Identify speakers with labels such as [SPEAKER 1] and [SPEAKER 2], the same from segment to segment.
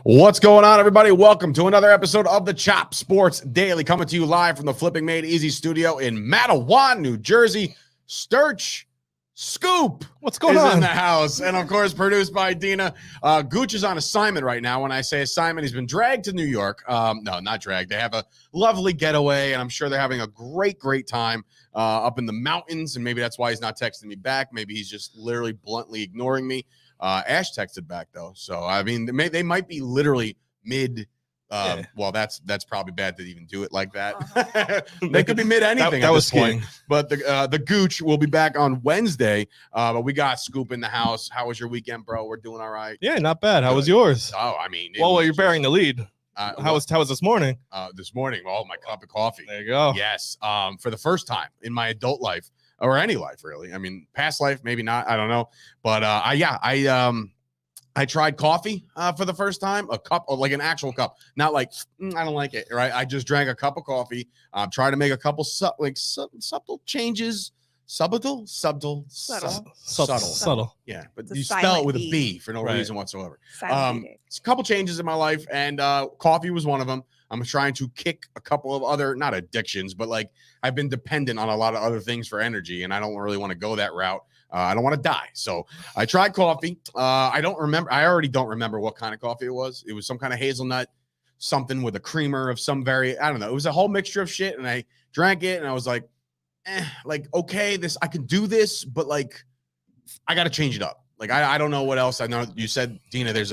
[SPEAKER 1] What's going on, everybody? Welcome to another episode of the Chop Sports Daily, coming to you live from the Flipping Made Easy studio in Matawan, New Jersey. Sturch Scoop
[SPEAKER 2] What's going on
[SPEAKER 1] in the house, and of course produced by Dina. Gooch is on assignment right now. When I say assignment, he's been dragged to New York. No, not dragged. They have a lovely getaway, and I'm sure they're having a great time up in the mountains, and maybe that's why he's not texting me back. Maybe he's just literally bluntly ignoring me. Ash texted back though, so I mean they might be literally mid. Well, that's probably bad to even do it like that. They could be mid anything at this point. But the Gooch will be back on Wednesday. But we got Scoop in the house. How was your weekend, bro? We're doing all right.
[SPEAKER 2] Yeah, not bad. How was yours?
[SPEAKER 1] Oh, I mean,
[SPEAKER 2] well, you're bearing the lead. How was this morning?
[SPEAKER 1] This morning, my cup of coffee.
[SPEAKER 2] There you go.
[SPEAKER 1] Yes. For the first time in my adult life, or any life really. I mean, past life, maybe not. I don't know. But I tried coffee for the first time, a cup, like an actual cup, not like I don't like it, right? I just drank a cup of coffee. Trying to make a couple subtle changes. Subtle. Yeah, but you spell it with a B for no reason whatsoever. It's a couple changes in my life, and coffee was one of them. I'm trying to kick a couple of other, not addictions, but like I've been dependent on a lot of other things for energy, and I don't really want to go that route. I don't want to die. So I tried coffee. I already don't remember what kind of coffee it was. It was some kind of hazelnut, something with a creamer of some I don't know. It was a whole mixture of shit. And I drank it and I was like, okay, I can do this, but like, I got to change it up. Like, I don't know what else. I know you said, Dina, there's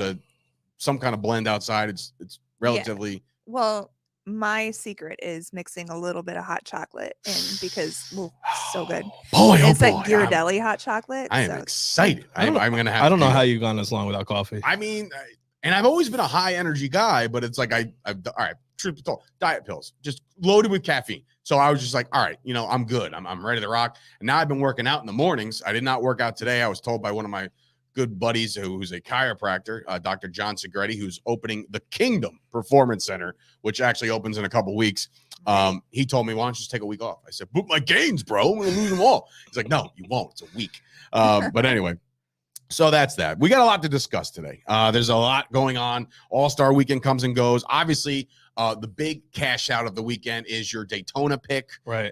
[SPEAKER 1] some kind of blend outside. It's relatively.
[SPEAKER 3] Yeah. Well, my secret is mixing a little bit of hot chocolate in because so good. It's that Ghirardelli hot chocolate.
[SPEAKER 1] I am excited. I'm gonna have.
[SPEAKER 2] I don't know how you've gone this long without coffee.
[SPEAKER 1] I mean, and I've always been a high energy guy, but it's like all right, truth be told, diet pills just loaded with caffeine. So I was just like, all right, I'm good. I'm ready to rock. And now I've been working out in the mornings. I did not work out today. I was told by one of my good buddies who's a chiropractor, Dr. John Segretti, who's opening the Kingdom Performance Center, which actually opens in a couple weeks. He told me, why don't you just take a week off? I said, boot my gains, bro. I'm going to lose them all. He's like, no, you won't. It's a week. But anyway, so that's that. We got a lot to discuss today. There's a lot going on. All-Star Weekend comes and goes. Obviously, the big cash out of the weekend is your Daytona pick.
[SPEAKER 2] Right.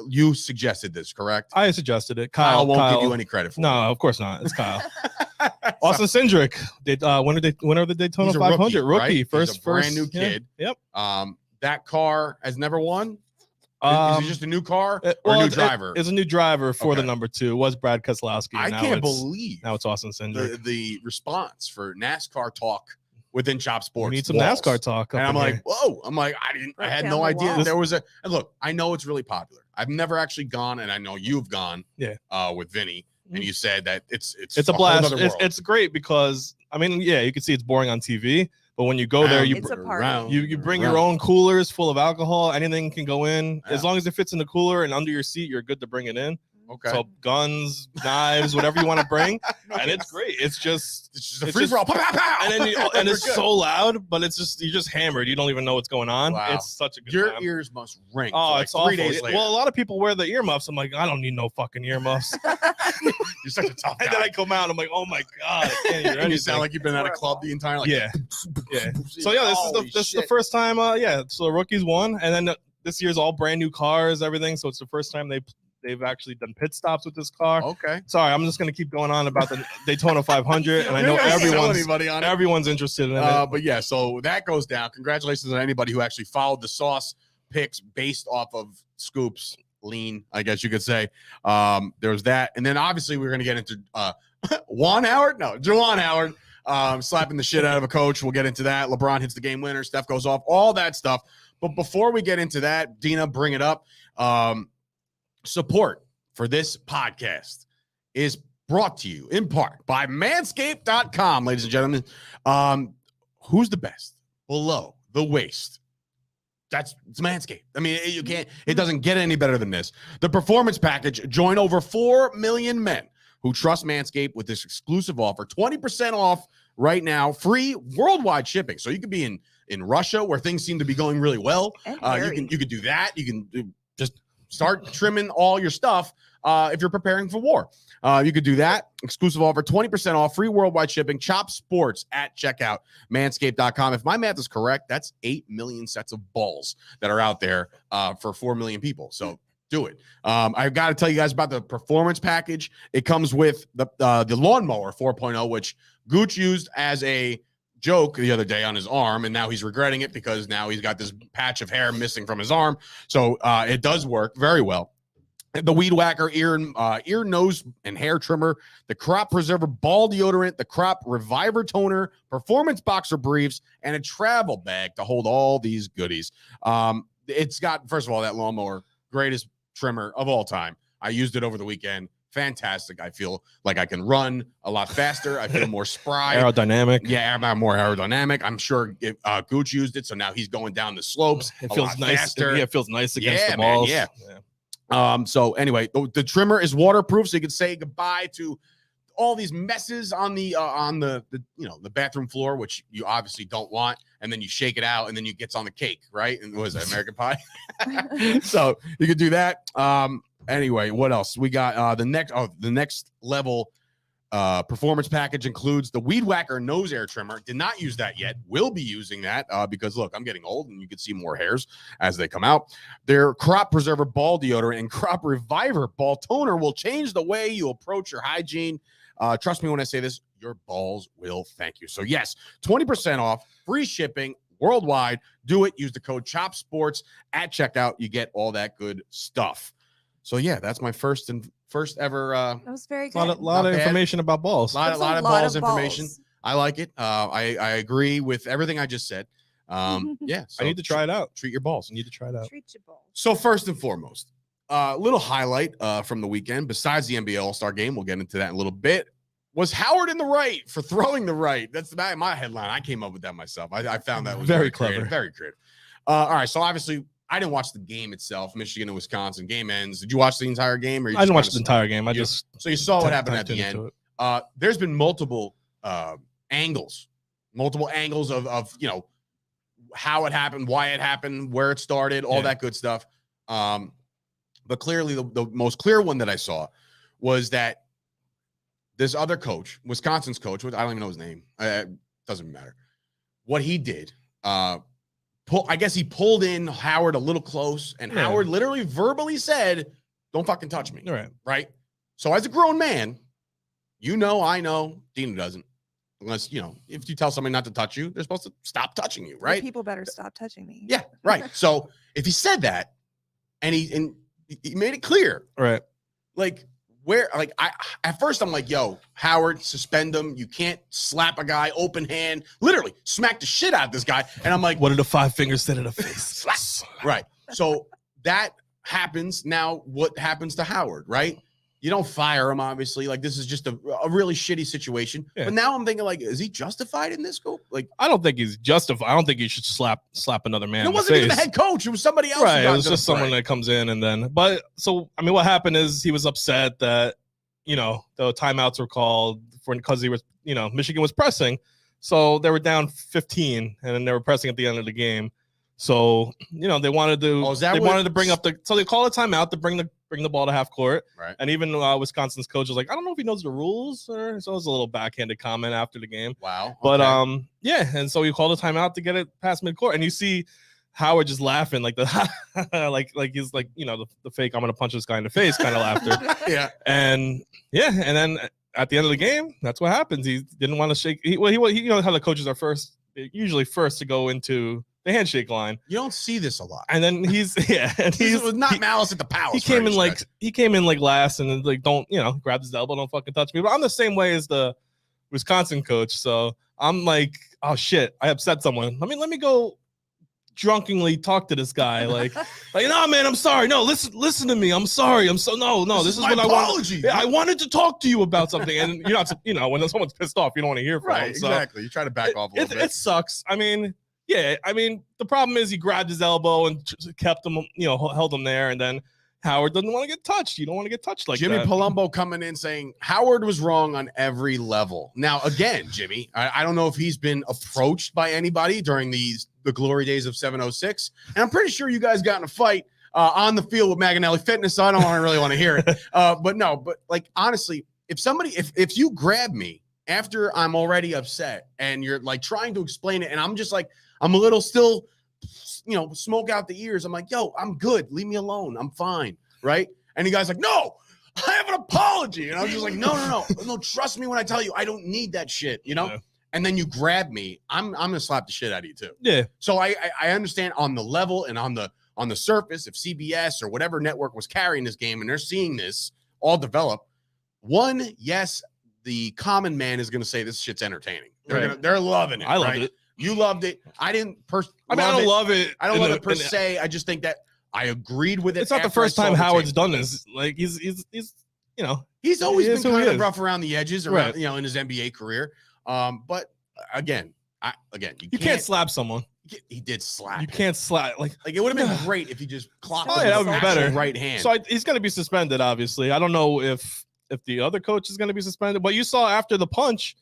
[SPEAKER 1] You suggested this, correct?
[SPEAKER 2] I suggested it.
[SPEAKER 1] Kyle won't give you any credit for it.
[SPEAKER 2] No, of course not. It's Kyle. Austin Cindric, winner of the Daytona 500. Rookie.
[SPEAKER 1] Right? First brand new kid.
[SPEAKER 2] Yep.
[SPEAKER 1] That car has never won. Is it just a new car or a new driver?
[SPEAKER 2] It's a new driver for the number 2. It was Brad Keselowski.
[SPEAKER 1] I can't believe
[SPEAKER 2] now it's Austin Cindric.
[SPEAKER 1] The response for NASCAR talk within Chop Sports.
[SPEAKER 2] We need some NASCAR talk.
[SPEAKER 1] And I'm like, whoa. I'm like, I had no idea that there was and look, I know it's really popular. I've never actually gone, and I know you've gone with Vinny, and you said that it's
[SPEAKER 2] a blast. It's great because, I mean, yeah, you can see it's boring on TV, but when you go there, you bring your own coolers full of alcohol. Anything can go in. As long as it fits in the cooler and under your seat, you're good to bring it in.
[SPEAKER 1] Okay.
[SPEAKER 2] So guns, knives, whatever you want to bring, and it's great. It's just
[SPEAKER 1] a free for all,
[SPEAKER 2] and it's so loud, but you're just hammered. You don't even know what's going on.
[SPEAKER 1] Wow.
[SPEAKER 2] It's such a good
[SPEAKER 1] Your
[SPEAKER 2] time.
[SPEAKER 1] ears must ring.
[SPEAKER 2] Oh,
[SPEAKER 1] it's awful.
[SPEAKER 2] 3 days later. Well, a lot of people wear the earmuffs. I'm like, I don't need no fucking earmuffs.
[SPEAKER 1] You're such a tough guy.
[SPEAKER 2] And then I come out, I'm like, oh my god, I can't hear anything.
[SPEAKER 1] You sound like you've been at a club the entire
[SPEAKER 2] yeah. So yeah, this is the first time. So the rookies won, and then this year's all brand new cars, everything. So it's the first time they've actually done pit stops with this car.
[SPEAKER 1] Okay.
[SPEAKER 2] Sorry, I'm just going to keep going on about the Daytona 500, and I know everyone's interested in it.
[SPEAKER 1] But yeah, so that goes down. Congratulations on anybody who actually followed the sauce picks based off of Scoop's lean, I guess you could say. There's that. And then obviously we're going to get into Juwan Howard slapping the shit out of a coach. We'll get into that. LeBron hits the game winner. Steph goes off. All that stuff. But before we get into that, Dina, bring it up. Support for this podcast is brought to you in part by Manscaped.com, ladies and gentlemen. Who's the best below the waist? It's Manscaped. I mean, it doesn't get any better than this. The Performance Package. Join over 4 million men who trust Manscaped with this exclusive offer. 20% off right now. Free worldwide shipping. So you could be in Russia where things seem to be going really well. You could do that. You can just start trimming all your stuff if you're preparing for war. You could do that. Exclusive offer, 20% off, free worldwide shipping, Chop Sports at checkout, manscaped.com. If my math is correct, that's 8 million sets of balls that are out there for 4 million people. So do it. I've got to tell you guys about the performance package. It comes with the lawnmower 4.0, which Gooch used as a joke the other day on his arm, and now he's regretting it because now he's got this patch of hair missing from his arm. So it does work very well. The Weed Whacker ear, nose, and hair trimmer, the Crop Preserver ball deodorant, the Crop Reviver toner, performance boxer briefs, and a travel bag to hold all these goodies. It's got, first of all, that lawnmower, greatest trimmer of all time. I used it over the weekend. Fantastic. I feel like I can run a lot faster. I feel more spry.
[SPEAKER 2] Aerodynamic.
[SPEAKER 1] Yeah, I'm more aerodynamic. I'm sure Gooch used it, so now he's going down the slopes.
[SPEAKER 2] It feels nice.
[SPEAKER 1] Faster.
[SPEAKER 2] Yeah, it feels nice against the balls.
[SPEAKER 1] Man, yeah. So anyway, the trimmer is waterproof, so you can say goodbye to all these messes on the bathroom floor, which you obviously don't want, and then you shake it out, and then it gets on the cake, right? And what is that, American Pie? So you could do that. Anyway, what else? We got the next level performance package includes the Weed Whacker nose air trimmer. Did not use that yet. Will be using that because look, I'm getting old and you can see more hairs as they come out. Their Crop Preserver ball deodorant and Crop Reviver ball toner will change the way you approach your hygiene. Trust me when I say this, your balls will thank you. So yes, 20% off, free shipping worldwide. Do it. Use the code CHOPSPORTS at checkout. You get all that good stuff. So yeah, that's my first ever.
[SPEAKER 3] That was very good.
[SPEAKER 2] A lot of information about balls.
[SPEAKER 1] A lot of balls information. I like it. I agree with everything I just said. Yeah, so
[SPEAKER 2] I need to try it out.
[SPEAKER 1] Treat your balls.
[SPEAKER 2] I need to try it out.
[SPEAKER 3] Treat your balls.
[SPEAKER 1] So first and foremost, little highlight from the weekend, besides the NBA All-Star game, we'll get into that in a little bit, was Howard in the right for throwing the right. That's my headline. I came up with that myself. I found that was very clever. Creative, very creative. All right, so obviously I didn't watch the game itself, Michigan and Wisconsin. Game ends. Did you watch the entire game? Or
[SPEAKER 2] I didn't watch the entire game.
[SPEAKER 1] So you saw what happened at the end. There's been multiple angles of how it happened, why it happened, where it started, all that good stuff. But clearly the most clear one that I saw was that this other coach, Wisconsin's coach, which I don't even know his name. Doesn't matter. What he did, I guess he pulled in Howard a little close, and Howard literally verbally said, "Don't fucking touch me." Right? So as a grown man, I know, Dina doesn't. Unless, if you tell somebody not to touch you, they're supposed to stop touching you, right?
[SPEAKER 3] People better stop touching me.
[SPEAKER 1] Yeah, right. So if he said that, and he made it clear,
[SPEAKER 2] right?
[SPEAKER 1] At first I'm like, yo, Howard, suspend him. You can't slap a guy open hand, literally smack the shit out of this guy. And I'm like,
[SPEAKER 2] what did the 5 fingers say to the face?
[SPEAKER 1] Right. So that happens. Now what happens to Howard, right? You don't fire him, obviously. Like, this is just a really shitty situation. Yeah. But now I'm thinking, is he justified in this scope?
[SPEAKER 2] I don't think he's justified. I don't think he should slap another man.
[SPEAKER 1] It wasn't even the head coach. It was somebody else.
[SPEAKER 2] Right. It was just someone that comes in and then. But so what happened is he was upset that the timeouts were called because he was Michigan was pressing, so they were down 15 and then they were pressing at the end of the game. So they wanted to bring up so they call a timeout to bring the ball to half court.
[SPEAKER 1] Right.
[SPEAKER 2] And even Wisconsin's coach was like, I don't know if he knows the rules, so it was a little backhanded comment after the game.
[SPEAKER 1] Wow.
[SPEAKER 2] But and so he called a timeout to get it past midcourt, and you see Howard just laughing like he's like the fake I'm gonna punch this guy in the face kind of laughter.
[SPEAKER 1] Yeah.
[SPEAKER 2] And then at the end of the game, that's what happens. He didn't want to shake. He how the coaches are usually first to go into the handshake line.
[SPEAKER 1] You don't see this a lot.
[SPEAKER 2] And then he's
[SPEAKER 1] not malice at the palace.
[SPEAKER 2] He came in last and don't grab his elbow, don't fucking touch me. But I'm the same way as the Wisconsin coach. So I'm like, oh shit, I upset someone. Let me go drunkenly talk to this guy. No, man, I'm sorry. No, listen to me. I'm sorry. No, this is what I want. Yeah, I wanted to talk to you about something. And you're not, when someone's pissed off, you don't want to hear from them. So
[SPEAKER 1] exactly. You try to back off a little bit.
[SPEAKER 2] It sucks. The problem is he grabbed his elbow and kept him, held him there, and then Howard doesn't want to get touched. You don't want to get touched like
[SPEAKER 1] Jimmy
[SPEAKER 2] that.
[SPEAKER 1] Palumbo coming in saying Howard was wrong on every level. Now, again, Jimmy, I don't know if he's been approached by anybody during the glory days of 706, and I'm pretty sure you guys got in a fight on the field with Maganelli Fitness. So I don't really want to hear it. But like honestly, if you grab me after I'm already upset and you're like trying to explain it, and I'm just like, I'm a little still, smoke out the ears. I'm like, yo, I'm good. Leave me alone. I'm fine. Right. And the guy's like, no, I have an apology. And I was just like, no, trust me when I tell you, I don't need that shit, Yeah. And then you grab me, I'm gonna slap the shit out of you too. Yeah. So I understand on the level and on the surface, if CBS or whatever network was carrying this game and they're seeing this all develop, yes, the common man is gonna say this shit's entertaining. They're loving it.
[SPEAKER 2] I loved it.
[SPEAKER 1] You loved it. I didn't.
[SPEAKER 2] I don't love it.
[SPEAKER 1] I don't love it per se. I just think that I agreed with it.
[SPEAKER 2] It's not the first time Howard's done this. Like he's
[SPEAKER 1] always been kind of rough around the edges, around in his NBA career. But again, you can't slap someone. He did slap.
[SPEAKER 2] You can't slap like
[SPEAKER 1] it would have been great if he just clocked.
[SPEAKER 2] Oh, yeah, that would be better.
[SPEAKER 1] Right hand.
[SPEAKER 2] So he's going to be suspended. Obviously, I don't know if the other coach is going to be suspended, but you saw after the punch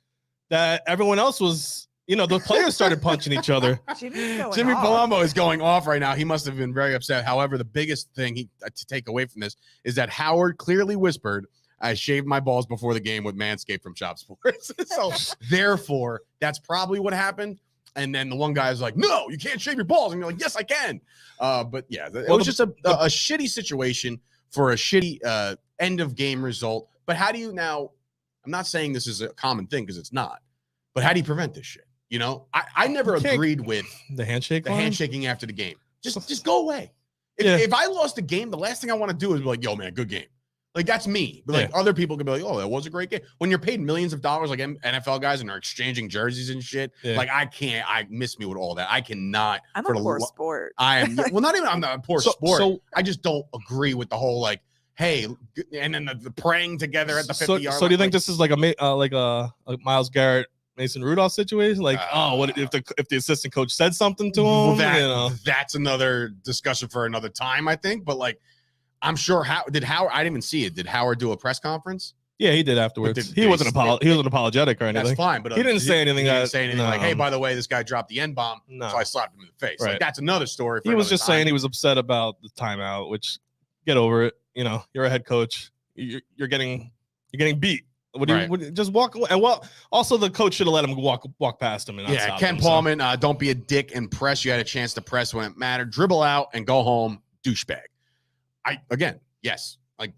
[SPEAKER 2] that everyone else was. The players started punching each other.
[SPEAKER 1] Jimmy Palumbo is going off right now. He must have been very upset. However, the biggest thing to take away from this is that Howard clearly whispered, I shaved my balls before the game with Manscaped from Shop Sports. So therefore, that's probably what happened. And then the one guy is like, no, you can't shave your balls. And you're like, yes, I can. But yeah, it was just a shitty situation for a shitty end of game result. But how do you now, I'm not saying this is a common thing because it's not, but how do you prevent this shit? I never agreed with
[SPEAKER 2] the
[SPEAKER 1] handshaking after the game. Just go away. If I lost the game, the last thing I want to do is be like, yo, man, good game. Like, that's me. But like other people can be like, oh, that was a great game. When you're paid millions of dollars, like NFL guys, and are exchanging jerseys and shit, like I miss me with all that. I cannot.
[SPEAKER 3] I'm a poor sport.
[SPEAKER 1] I am. Well, not even I'm not a poor sport. So I just don't agree with the whole like, hey, and then the praying together at the 50-yard.
[SPEAKER 2] So do you think this is like a Myles Garrett, Mason Rudolph situation? Like, what if the assistant coach said something to him?
[SPEAKER 1] That's another discussion for another time, I think. But like, I'm sure Howard. I didn't even see it. Did Howard do a press conference?
[SPEAKER 2] Yeah, he did afterwards. He wasn't apologetic or anything.
[SPEAKER 1] That's fine, but
[SPEAKER 2] he didn't say anything.
[SPEAKER 1] He didn't say anything like, "Hey, by the way, this guy dropped the N-bomb, so I slapped him in the face." Right. Like, that's another story.
[SPEAKER 2] He was just saying he was upset about the timeout. Which, get over it. You're a head coach. You're getting beat. Just walk away. And also the coach should have let him walk past him. And
[SPEAKER 1] Ken Paulman, don't be a dick and press. You had a chance to press when it mattered. Dribble out and go home, douchebag. Yes, like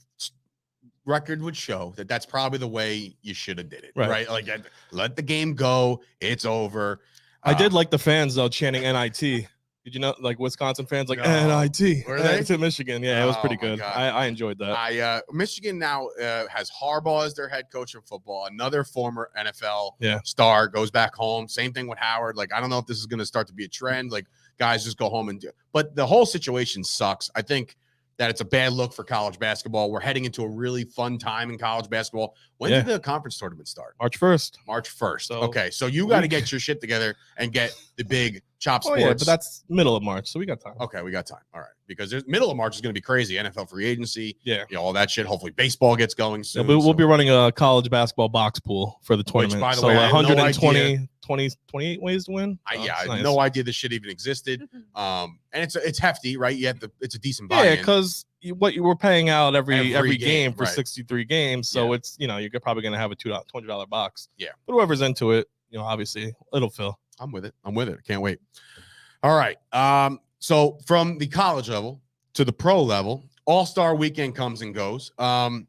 [SPEAKER 1] record would show that that's probably the way you should have did it, right? Like let the game go. It's over.
[SPEAKER 2] I did like the fans though chanting NIT. Did you know, like Wisconsin fans, like NIT?
[SPEAKER 1] Were they?
[SPEAKER 2] To Michigan. Yeah, it was pretty good. I enjoyed that.
[SPEAKER 1] Michigan now has Harbaugh as their head coach in football. Another former NFL star goes back home. Same thing with Howard. Like, I don't know if this is going to start to be a trend. Like, guys just go home and do it. But the whole situation sucks. I think that it's a bad look for college basketball. We're heading into a really fun time in college basketball. When did the conference tournament start?
[SPEAKER 2] March 1st.
[SPEAKER 1] March 1st. Okay, so you got to get your shit together and get the big Chop Sports.
[SPEAKER 2] Yeah, but that's middle of March, so we got time.
[SPEAKER 1] Okay, we got time. All right, because middle of March is going to be crazy. NFL free agency, all that shit. Hopefully, baseball gets going soon.
[SPEAKER 2] Yeah, we'll be running a college basketball box pool for the tournament.
[SPEAKER 1] Which, by the way,
[SPEAKER 2] 120, 28 ways to win.
[SPEAKER 1] I had no idea this shit even existed. And it's hefty, right? It's a decent buy-in.
[SPEAKER 2] Yeah, because what you were paying out every game for 63 games, so it's you're probably going to have a $200 box. Yeah, but whoever's into it, obviously it'll fill.
[SPEAKER 1] I'm with it. I can't wait. All right. So from the college level to the pro level, All-Star Weekend comes and goes. And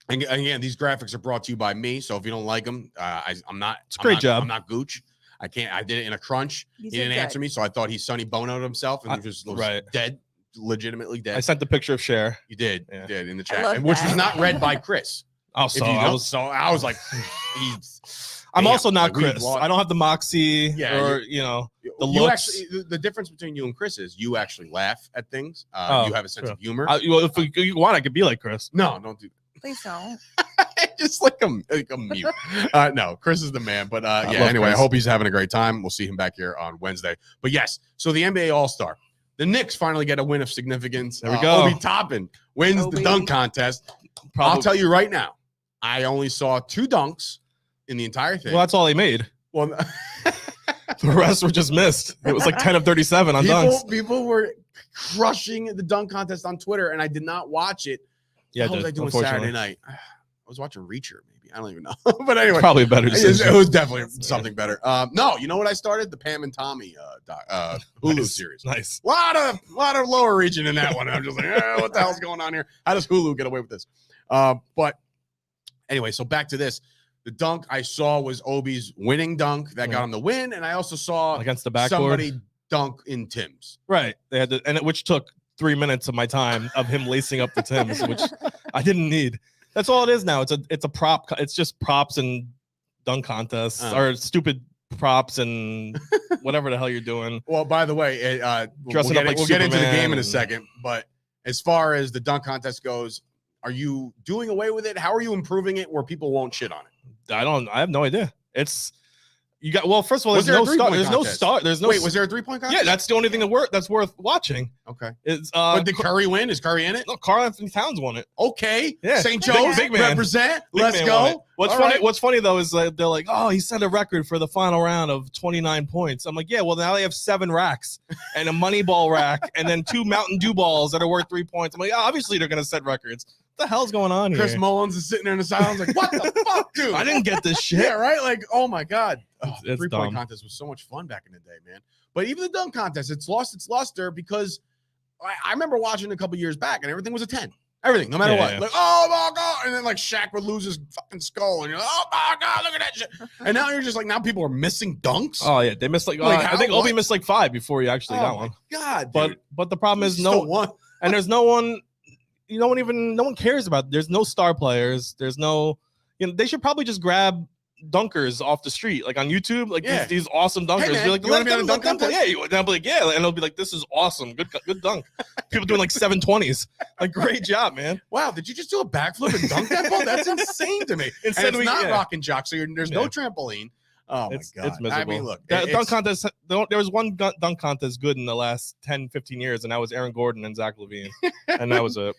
[SPEAKER 1] again, these graphics are brought to you by me. So if you don't like them, I'm not.
[SPEAKER 2] It's a great job.
[SPEAKER 1] I'm not Gooch. I can't. I did it in a crunch. He didn't answer me, so I thought he Sonny Bono'd himself and he was dead, legitimately dead.
[SPEAKER 2] I sent the picture of Cher.
[SPEAKER 1] You did. You did in the chat, which was not read by Chris.
[SPEAKER 2] I
[SPEAKER 1] was like,
[SPEAKER 2] I'm also not Chris. I don't have the moxie or the looks.
[SPEAKER 1] The difference between you and Chris is you actually laugh at things. You have a sense of humor.
[SPEAKER 2] If you want, I could be like Chris.
[SPEAKER 1] No, don't do that.
[SPEAKER 3] Please don't.
[SPEAKER 1] Just like a mute. No, Chris is the man. But anyway, Chris. I hope he's having a great time. We'll see him back here on Wednesday. But yes, so the NBA All-Star. The Knicks finally get a win of significance.
[SPEAKER 2] There we go.
[SPEAKER 1] Obi Toppin wins the dunk contest. I'll tell you right now, I only saw 2 dunks in the entire thing.
[SPEAKER 2] Well, that's all he made. Well, the rest were just missed. It was like 10 of 37 on dunks.
[SPEAKER 1] People were crushing the dunk contest on Twitter, and I did not watch it.
[SPEAKER 2] Yeah,
[SPEAKER 1] what was I doing Saturday night? I was watching Reacher, maybe. I don't even know. But anyway,
[SPEAKER 2] probably better.
[SPEAKER 1] It was definitely something better. No, you know what I started? The Pam and Tommy Hulu series.
[SPEAKER 2] Nice.
[SPEAKER 1] A lot of lower region in that one. I'm just like, what the hell's going on here? How does Hulu get away with this? But anyway, so back to this. The dunk I saw was Obi's winning dunk that got him the win, and I also saw
[SPEAKER 2] against the backboard
[SPEAKER 1] somebody dunk in Tim's.
[SPEAKER 2] Right. They had to, which took 3 minutes of my time of him lacing up the Timbs, which I didn't need. That's all it is now. It's a prop. It's just props and dunk contests or stupid props and whatever the hell you're doing.
[SPEAKER 1] Well, by the way,
[SPEAKER 2] dressing up like
[SPEAKER 1] we'll get into the game in a second. But as far as the dunk contest goes, are you doing away with it? How are you improving it where people won't shit on it?
[SPEAKER 2] I have no idea. You got first of all, there's no start.
[SPEAKER 1] Wait, was there a 3-point contest?
[SPEAKER 2] Yeah, that's the only thing that's worth watching.
[SPEAKER 1] Okay.
[SPEAKER 2] But
[SPEAKER 1] did Curry win? Is Curry in it?
[SPEAKER 2] No, Karl Anthony Towns won it.
[SPEAKER 1] Okay.
[SPEAKER 2] Yeah.
[SPEAKER 1] St. Joe's,
[SPEAKER 2] big man.
[SPEAKER 1] represent.
[SPEAKER 2] Big
[SPEAKER 1] Let's
[SPEAKER 2] man
[SPEAKER 1] go.
[SPEAKER 2] What's funny though is they're like, oh, he set a record for the final round of 29 points. I'm like, yeah, well now they have 7 racks and a money ball rack and then 2 Mountain Dew balls that are worth 3 points. I'm like, obviously they're gonna set records. What the hell's going on here?
[SPEAKER 1] Chris Mullins is sitting there in the silence like, what the fuck, dude?
[SPEAKER 2] I didn't get this shit.
[SPEAKER 1] Yeah, right? Like, oh my God.
[SPEAKER 2] It's
[SPEAKER 1] 3-point contest was so much fun back in the day, man. But even the dunk contest, it's lost its luster because I remember watching a couple years back and everything was a 10. Everything, no matter what. Yeah. Like, oh my God. And then like Shaq would lose his fucking skull. And you're like, oh my God, look at that shit. And now you're just like, now people are missing dunks.
[SPEAKER 2] Oh yeah. They missed I think Obi missed like 5 before he actually got one.
[SPEAKER 1] God, dude.
[SPEAKER 2] But the problem is no one. And there's no one, no one cares about it. There's no star players. There's no, they should probably just grab dunkers off the street, like on YouTube, like these awesome dunkers.
[SPEAKER 1] Hey, man,
[SPEAKER 2] be like,
[SPEAKER 1] you want to be on a dunk contest?
[SPEAKER 2] Yeah, and I'll be like, yeah, and they'll be like, this is awesome, good dunk. People doing like 720s, like great job, man.
[SPEAKER 1] Wow, did you just do a backflip and dunk that ball? That's insane to me.
[SPEAKER 2] Instead,
[SPEAKER 1] it's not rock and jock, so there's no trampoline. Oh my God,
[SPEAKER 2] it's miserable.
[SPEAKER 1] I mean, look,
[SPEAKER 2] dunk contest. There was one dunk contest good in the last 10-15 years, and that was Aaron Gordon and Zach LaVine, and that was it.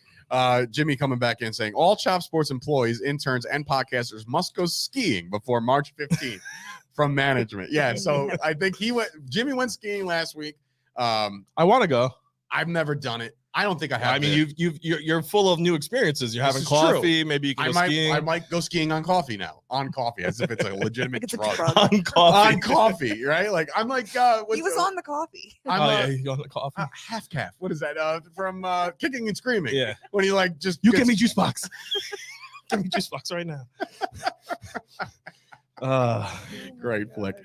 [SPEAKER 1] Jimmy coming back in saying all Chop Sports employees, interns, and podcasters must go skiing before March 15th from management. Yeah, so I think Jimmy went skiing last week.
[SPEAKER 2] I want to go.
[SPEAKER 1] I've never done it. I don't think I have.
[SPEAKER 2] I mean, you're full of new experiences. You're having coffee. True. Maybe you can go skiing.
[SPEAKER 1] I might go skiing on coffee now. On coffee, as if it's a legitimate drug.
[SPEAKER 2] On coffee.
[SPEAKER 1] On coffee, right? Like I'm like.
[SPEAKER 3] He was on the coffee.
[SPEAKER 2] He's on the coffee.
[SPEAKER 1] Half calf. What is that? From Kicking and Screaming.
[SPEAKER 2] Yeah.
[SPEAKER 1] When he like just.
[SPEAKER 2] Give me juice box. Give me juice box right now.
[SPEAKER 1] Great flick.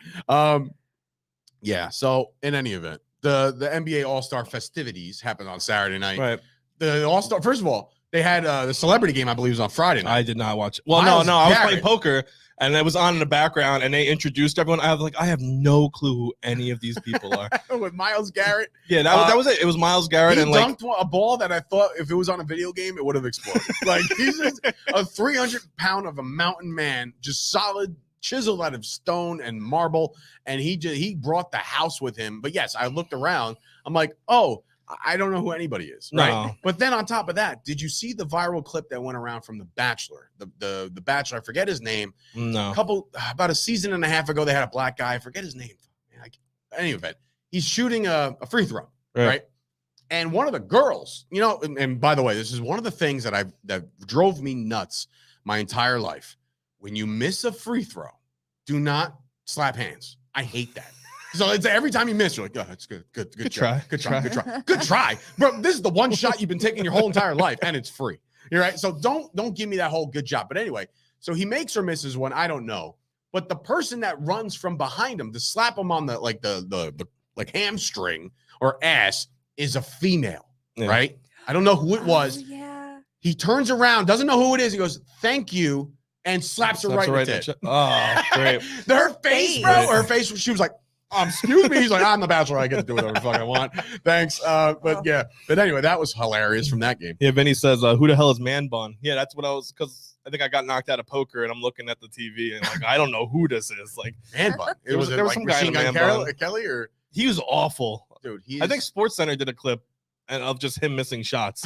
[SPEAKER 1] Yeah. So in any event. The NBA All-Star festivities happened on Saturday night.
[SPEAKER 2] Right.
[SPEAKER 1] The All-Star, first of all, they had the celebrity game, I believe, was on Friday night.
[SPEAKER 2] I did not watch it. Well, no, I was playing poker and it was on in the background and they introduced everyone. I have no clue who any of these people are.
[SPEAKER 1] With Myles Garrett.
[SPEAKER 2] Yeah, that was it. It was Myles Garrett.
[SPEAKER 1] He dunked a ball that I thought if it was on a video game, it would have exploded. Like he's just a 300-pound of a mountain man, just solid, chiseled out of stone and marble, and he brought the house with him. But yes, I looked around. I'm like, oh, I don't know who anybody is, right?
[SPEAKER 2] No.
[SPEAKER 1] But then on top of that, did you see the viral clip that went around from The Bachelor? The Bachelor, I forget his name.
[SPEAKER 2] No.
[SPEAKER 1] About a season and a half ago, they had a black guy. I forget his name. Any event, he's shooting a free throw, right? And one of the girls, and by the way, this is one of the things that drove me nuts my entire life. When you miss a free throw, do not slap hands. I hate that. So it's every time you miss, you're like, oh, it's good try. Good try. Bro, this is the one shot you've been taking your whole entire life, and it's free. You're right. So don't give me that whole good job. But anyway, so he makes or misses one, I don't know. But the person that runs from behind him to slap him on the hamstring or ass is a female, right? I don't know who it was.
[SPEAKER 3] Yeah.
[SPEAKER 1] He turns around, doesn't know who it is. He goes, "Thank you." And slaps her right in the tit.
[SPEAKER 2] Oh, great.
[SPEAKER 1] Her face, bro. Her face, she was like, excuse me. He's like, I'm the Bachelor. I get to do whatever the fuck I want. Thanks. But anyway, that was hilarious from that game.
[SPEAKER 2] Yeah, Vinny says, who the hell is Man Bun? Yeah, that's what because I think I got knocked out of poker and I'm looking at the TV and like, I don't know who this is. Like,
[SPEAKER 1] Man Bun. There was some guy Machine Gun Kelly or?
[SPEAKER 2] He was awful.
[SPEAKER 1] Dude,
[SPEAKER 2] I think SportsCenter did a clip of just him missing shots.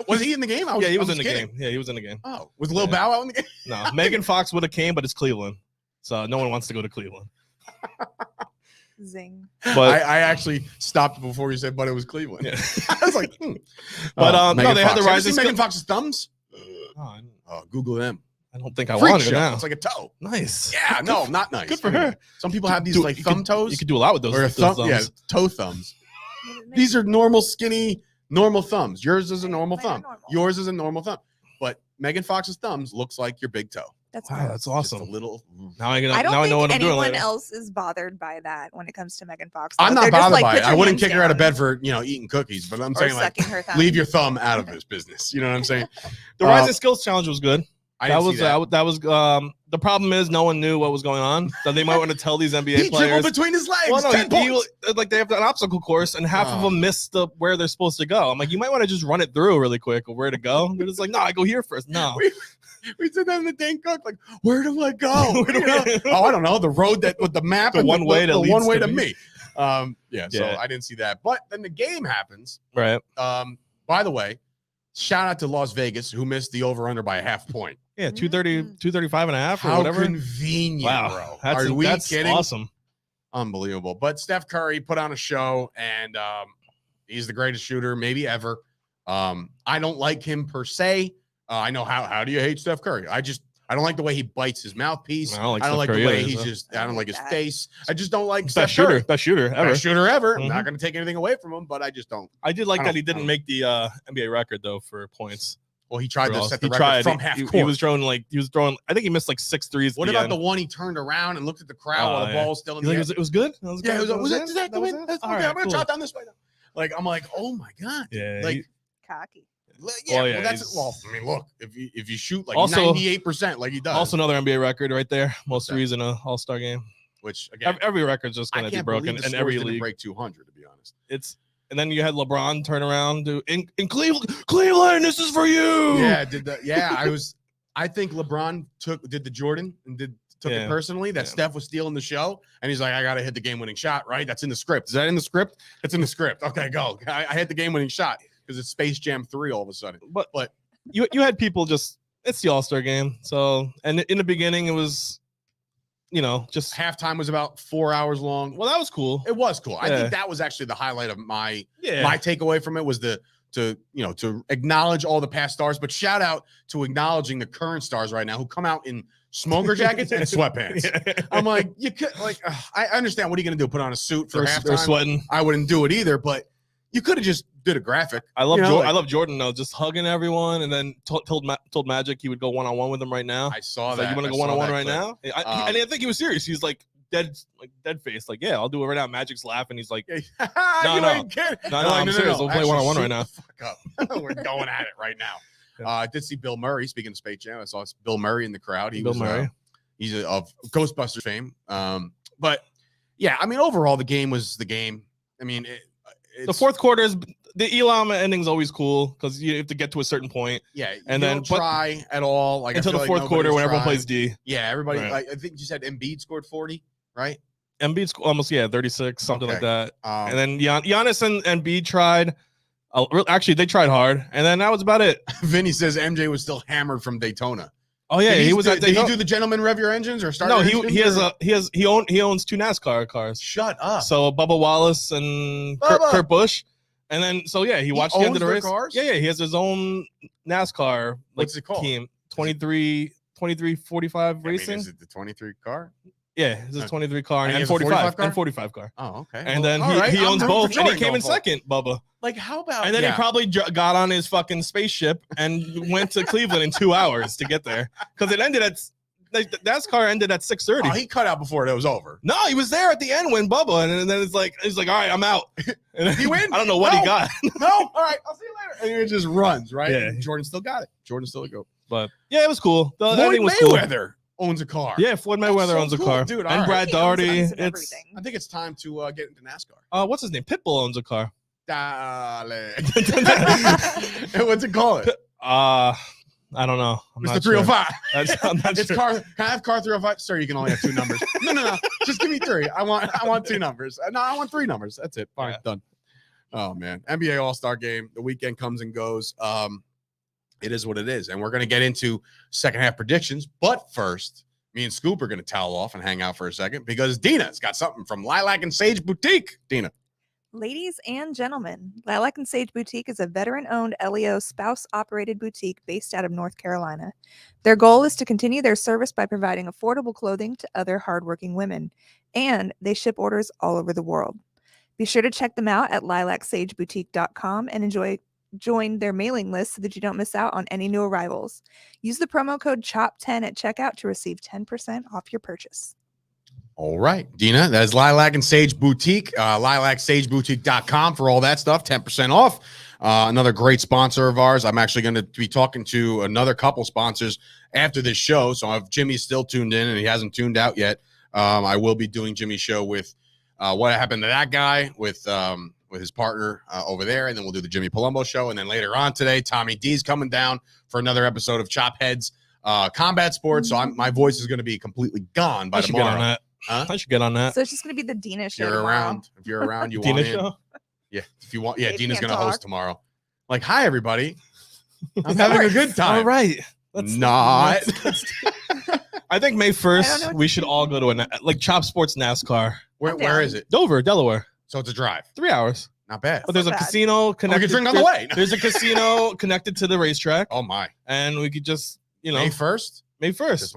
[SPEAKER 1] Was he in the game?
[SPEAKER 2] He was in the game. Yeah, he was in the game.
[SPEAKER 1] Oh, was Lil Bow Wow in the game?
[SPEAKER 2] No, Megan Fox would have came, but it's Cleveland, so no one wants to go to Cleveland.
[SPEAKER 3] Zing.
[SPEAKER 2] But
[SPEAKER 1] I actually stopped before you said, but it was Cleveland.
[SPEAKER 2] Yeah.
[SPEAKER 1] I was like,
[SPEAKER 2] But
[SPEAKER 1] Megan
[SPEAKER 2] they
[SPEAKER 1] Fox.
[SPEAKER 2] had the rising.
[SPEAKER 1] Megan Fox's thumbs.
[SPEAKER 2] Oh,
[SPEAKER 1] Google them.
[SPEAKER 2] I don't think I
[SPEAKER 1] Freak
[SPEAKER 2] want it
[SPEAKER 1] show.
[SPEAKER 2] now.
[SPEAKER 1] It's like a toe.
[SPEAKER 2] Nice.
[SPEAKER 1] Yeah, no, not nice.
[SPEAKER 2] Good for her.
[SPEAKER 1] Some people have these like thumb toes.
[SPEAKER 2] You could do a lot with those.
[SPEAKER 1] Or
[SPEAKER 2] those thumbs.
[SPEAKER 1] Yeah, toe thumbs. These are normal, skinny, normal thumbs. Yours is a normal thumb. Yours is a normal thumb. But Megan Fox's thumbs looks like your big toe.
[SPEAKER 2] That's awesome.
[SPEAKER 1] Just a little.
[SPEAKER 3] Now I know what I'm doing. Anyone else is bothered by that when it comes to Megan Fox.
[SPEAKER 1] I'm not bothered by it. I wouldn't kick her out of bed for eating cookies, but I'm saying like leave your thumb out of this business. You know what I'm saying?
[SPEAKER 2] The Rising Skills Challenge was good.
[SPEAKER 1] That was
[SPEAKER 2] the problem is no one knew what was going on, so they might want to tell these NBA
[SPEAKER 1] he
[SPEAKER 2] players.
[SPEAKER 1] Dribbled between his legs.
[SPEAKER 2] Well, no, like they have an obstacle course, and half of them missed where they're supposed to go. I'm like, you might want to just run it through really quick of where to go. They're just like, no, I go here first. No,
[SPEAKER 1] we did that in the Dane Cook. Like, where do I go? Oh, I don't know. The road that with the map
[SPEAKER 2] the
[SPEAKER 1] and
[SPEAKER 2] one way
[SPEAKER 1] the one way to
[SPEAKER 2] me.
[SPEAKER 1] So I didn't see that, but then the game happens.
[SPEAKER 2] Right.
[SPEAKER 1] By the way, shout out to Las Vegas who missed the over under by a half point.
[SPEAKER 2] Yeah, 235 and a half or
[SPEAKER 1] How
[SPEAKER 2] whatever.
[SPEAKER 1] Convenient,
[SPEAKER 2] wow.
[SPEAKER 1] bro. Are we kidding?
[SPEAKER 2] Awesome.
[SPEAKER 1] Unbelievable. But Steph Curry put on a show, and he's the greatest shooter maybe ever. I don't like him per se. I know how do you hate Steph Curry? I don't like the way he bites his mouthpiece. I don't like the way I don't like his face. I just don't like Steph Curry.
[SPEAKER 2] Best shooter ever.
[SPEAKER 1] I'm not going to take anything away from him, but I just don't.
[SPEAKER 2] I did like that he didn't make the NBA record though for points.
[SPEAKER 1] Well, he tried to set the record from half court.
[SPEAKER 2] He was throwing. I think he missed like 6 threes.
[SPEAKER 1] What about the one he turned around and looked at the crowd while the ball was still in the air?
[SPEAKER 2] It was good.
[SPEAKER 1] Was that the win? Okay, I'm gonna jot down this way now. Like I'm like, oh my god.
[SPEAKER 2] Yeah.
[SPEAKER 3] Like cocky.
[SPEAKER 1] Yeah, I mean, look, if you shoot like 98% like he does.
[SPEAKER 2] Also another NBA record right there. Most threes in an All-Star game.
[SPEAKER 1] Which again,
[SPEAKER 2] every record's just gonna be broken in every league.
[SPEAKER 1] Break 200 to be honest.
[SPEAKER 2] And then you had LeBron turn around in Cleveland, this is for you.
[SPEAKER 1] Yeah, I think LeBron did the Jordan and took it personally that Steph was stealing the show, and he's like, I gotta hit the game-winning shot, right? That's in the script. Is that in the script? It's in the script. Okay, go. I hit the game-winning shot because it's Space Jam 3 all of a sudden. But
[SPEAKER 2] you had people it's the All-Star game. So, and in the beginning it was just
[SPEAKER 1] halftime was about 4 hours long.
[SPEAKER 2] Well, that was cool.
[SPEAKER 1] It was cool. I think that was actually the highlight of my takeaway from it was to acknowledge all the past stars, but shout out to acknowledging the current stars right now who come out in smoker jackets and sweatpants. I'm like, you could I understand. What are you going to do? Put on a suit for halftime?
[SPEAKER 2] They're sweating.
[SPEAKER 1] I wouldn't do it either, but you could have just did a graphic.
[SPEAKER 2] I love Jordan though, just hugging everyone, and then told Magic he would go one-on-one with him right now.
[SPEAKER 1] I saw that.
[SPEAKER 2] Like, you want to go one-on-one right now? And I think he was serious. He's like dead face. Like, yeah, I'll do it right now. Magic's laughing. He's like, no, I'm serious. We'll play one-on-one right now.
[SPEAKER 1] Fuck up. We're going at it right now. I did see Bill Murray. Speaking of Space Jam, I saw Bill Murray in the crowd. He's of Ghostbusters fame. But yeah, I mean, overall, the game was the game. I mean,
[SPEAKER 2] the fourth quarter is the Elam ending is always cool because you have to get to a certain point.
[SPEAKER 1] Yeah,
[SPEAKER 2] and then
[SPEAKER 1] try at all
[SPEAKER 2] until the fourth quarter when everyone plays D.
[SPEAKER 1] Yeah, everybody. Right. I think you said Embiid scored 40, right?
[SPEAKER 2] Embiid almost 36, something like that. And then Giannis and Embiid tried. Actually, they tried hard, and then that was about it.
[SPEAKER 1] Vinny says MJ was still hammered from Daytona.
[SPEAKER 2] Oh yeah, he was.
[SPEAKER 1] Did he do the gentleman rev your engines or start?
[SPEAKER 2] No, he owns 2 NASCAR cars.
[SPEAKER 1] Shut up.
[SPEAKER 2] So Bubba Wallace and Kurt Busch, and then he watched the end of the race.
[SPEAKER 1] Cars?
[SPEAKER 2] Yeah, he has his own NASCAR.
[SPEAKER 1] What's it called?
[SPEAKER 2] Team 2345 Racing.
[SPEAKER 1] Is it the 23 car?
[SPEAKER 2] Yeah, it's a 23 car and 45 car.
[SPEAKER 1] Oh, okay.
[SPEAKER 2] And then he owns both, and he came in second, Bubba.
[SPEAKER 1] Like, how about?
[SPEAKER 2] And then he probably got on his fucking spaceship and went to Cleveland in 2 hours to get there because it ended at NASCAR ended at 6:30.
[SPEAKER 1] Oh, he cut out before it was over.
[SPEAKER 2] No, he was there at the end when Bubba, and then he's like, all right, I'm out. And
[SPEAKER 1] he win?
[SPEAKER 2] I don't know what he got.
[SPEAKER 1] No, all right, I'll see you later. And it just runs, right?
[SPEAKER 2] Yeah.
[SPEAKER 1] Jordan still got it. Jordan still a go.
[SPEAKER 2] But yeah, it was cool. The
[SPEAKER 1] Floyd
[SPEAKER 2] was
[SPEAKER 1] Mayweather owns a car.
[SPEAKER 2] Yeah, Floyd Mayweather owns a car.
[SPEAKER 1] Dude,
[SPEAKER 2] and Brad Daugherty.
[SPEAKER 1] I think it's time to get into NASCAR.
[SPEAKER 2] What's his name? Pitbull owns a car.
[SPEAKER 1] What's it called?
[SPEAKER 2] I don't know.
[SPEAKER 1] Mr. 305.
[SPEAKER 2] I'm not
[SPEAKER 1] it's
[SPEAKER 2] sure.
[SPEAKER 1] Can I have car 305? Sir, you can only have 2 numbers. No. Just give me 3. I want 2 numbers. No, I want 3 numbers. That's it. Fine, done. Oh man, NBA All-Star Game. The weekend comes and goes. It is what it is, and we're gonna get into second half predictions. But first, me and Scoop are going to towel off and hang out for a second because Dina's got something from Lilac and Sage Boutique. Dina.
[SPEAKER 3] Ladies and gentlemen, Lilac and Sage Boutique is a veteran-owned LEO spouse-operated boutique based out of North Carolina. Their goal is to continue their service by providing affordable clothing to other hardworking women, and they ship orders all over the world. Be sure to check them out at lilacsageboutique.com and join their mailing list so that you don't miss out on any new arrivals. Use the promo code CHOP10 at checkout to receive 10% off your purchase.
[SPEAKER 1] All right, Dina, that is Lilac and Sage Boutique, lilacsageboutique.com for all that stuff, 10% off. Another great sponsor of ours. I'm actually going to be talking to another couple sponsors after this show. So if Jimmy's still tuned in and he hasn't tuned out yet, I will be doing Jimmy's show with What Happened to That Guy with his partner over there. And then we'll do the Jimmy Palumbo show. And then later on today, Tommy D's coming down for another episode of Chop Heads Combat Sports. So my voice is going to be completely gone by tomorrow.
[SPEAKER 2] I should get on that.
[SPEAKER 3] So it's just going to be the Dina show.
[SPEAKER 1] If you're around, you
[SPEAKER 2] Dina
[SPEAKER 1] want
[SPEAKER 2] show?
[SPEAKER 1] in. Yeah, if you want. Yeah, Dina's going to host tomorrow. Like, hi everybody. I'm having a good time.
[SPEAKER 2] All right.
[SPEAKER 1] Not.
[SPEAKER 2] I think May 1st we should all go to Chop Sports NASCAR.
[SPEAKER 1] Where is it?
[SPEAKER 2] Dover, Delaware.
[SPEAKER 1] So it's a drive.
[SPEAKER 2] 3 hours.
[SPEAKER 1] Not bad.
[SPEAKER 2] But there's a casino connected.
[SPEAKER 1] We can drink on the way.
[SPEAKER 2] There's a casino connected to the racetrack.
[SPEAKER 1] Oh my.
[SPEAKER 2] And we could just,
[SPEAKER 1] May 1st?
[SPEAKER 2] May 1st.
[SPEAKER 1] This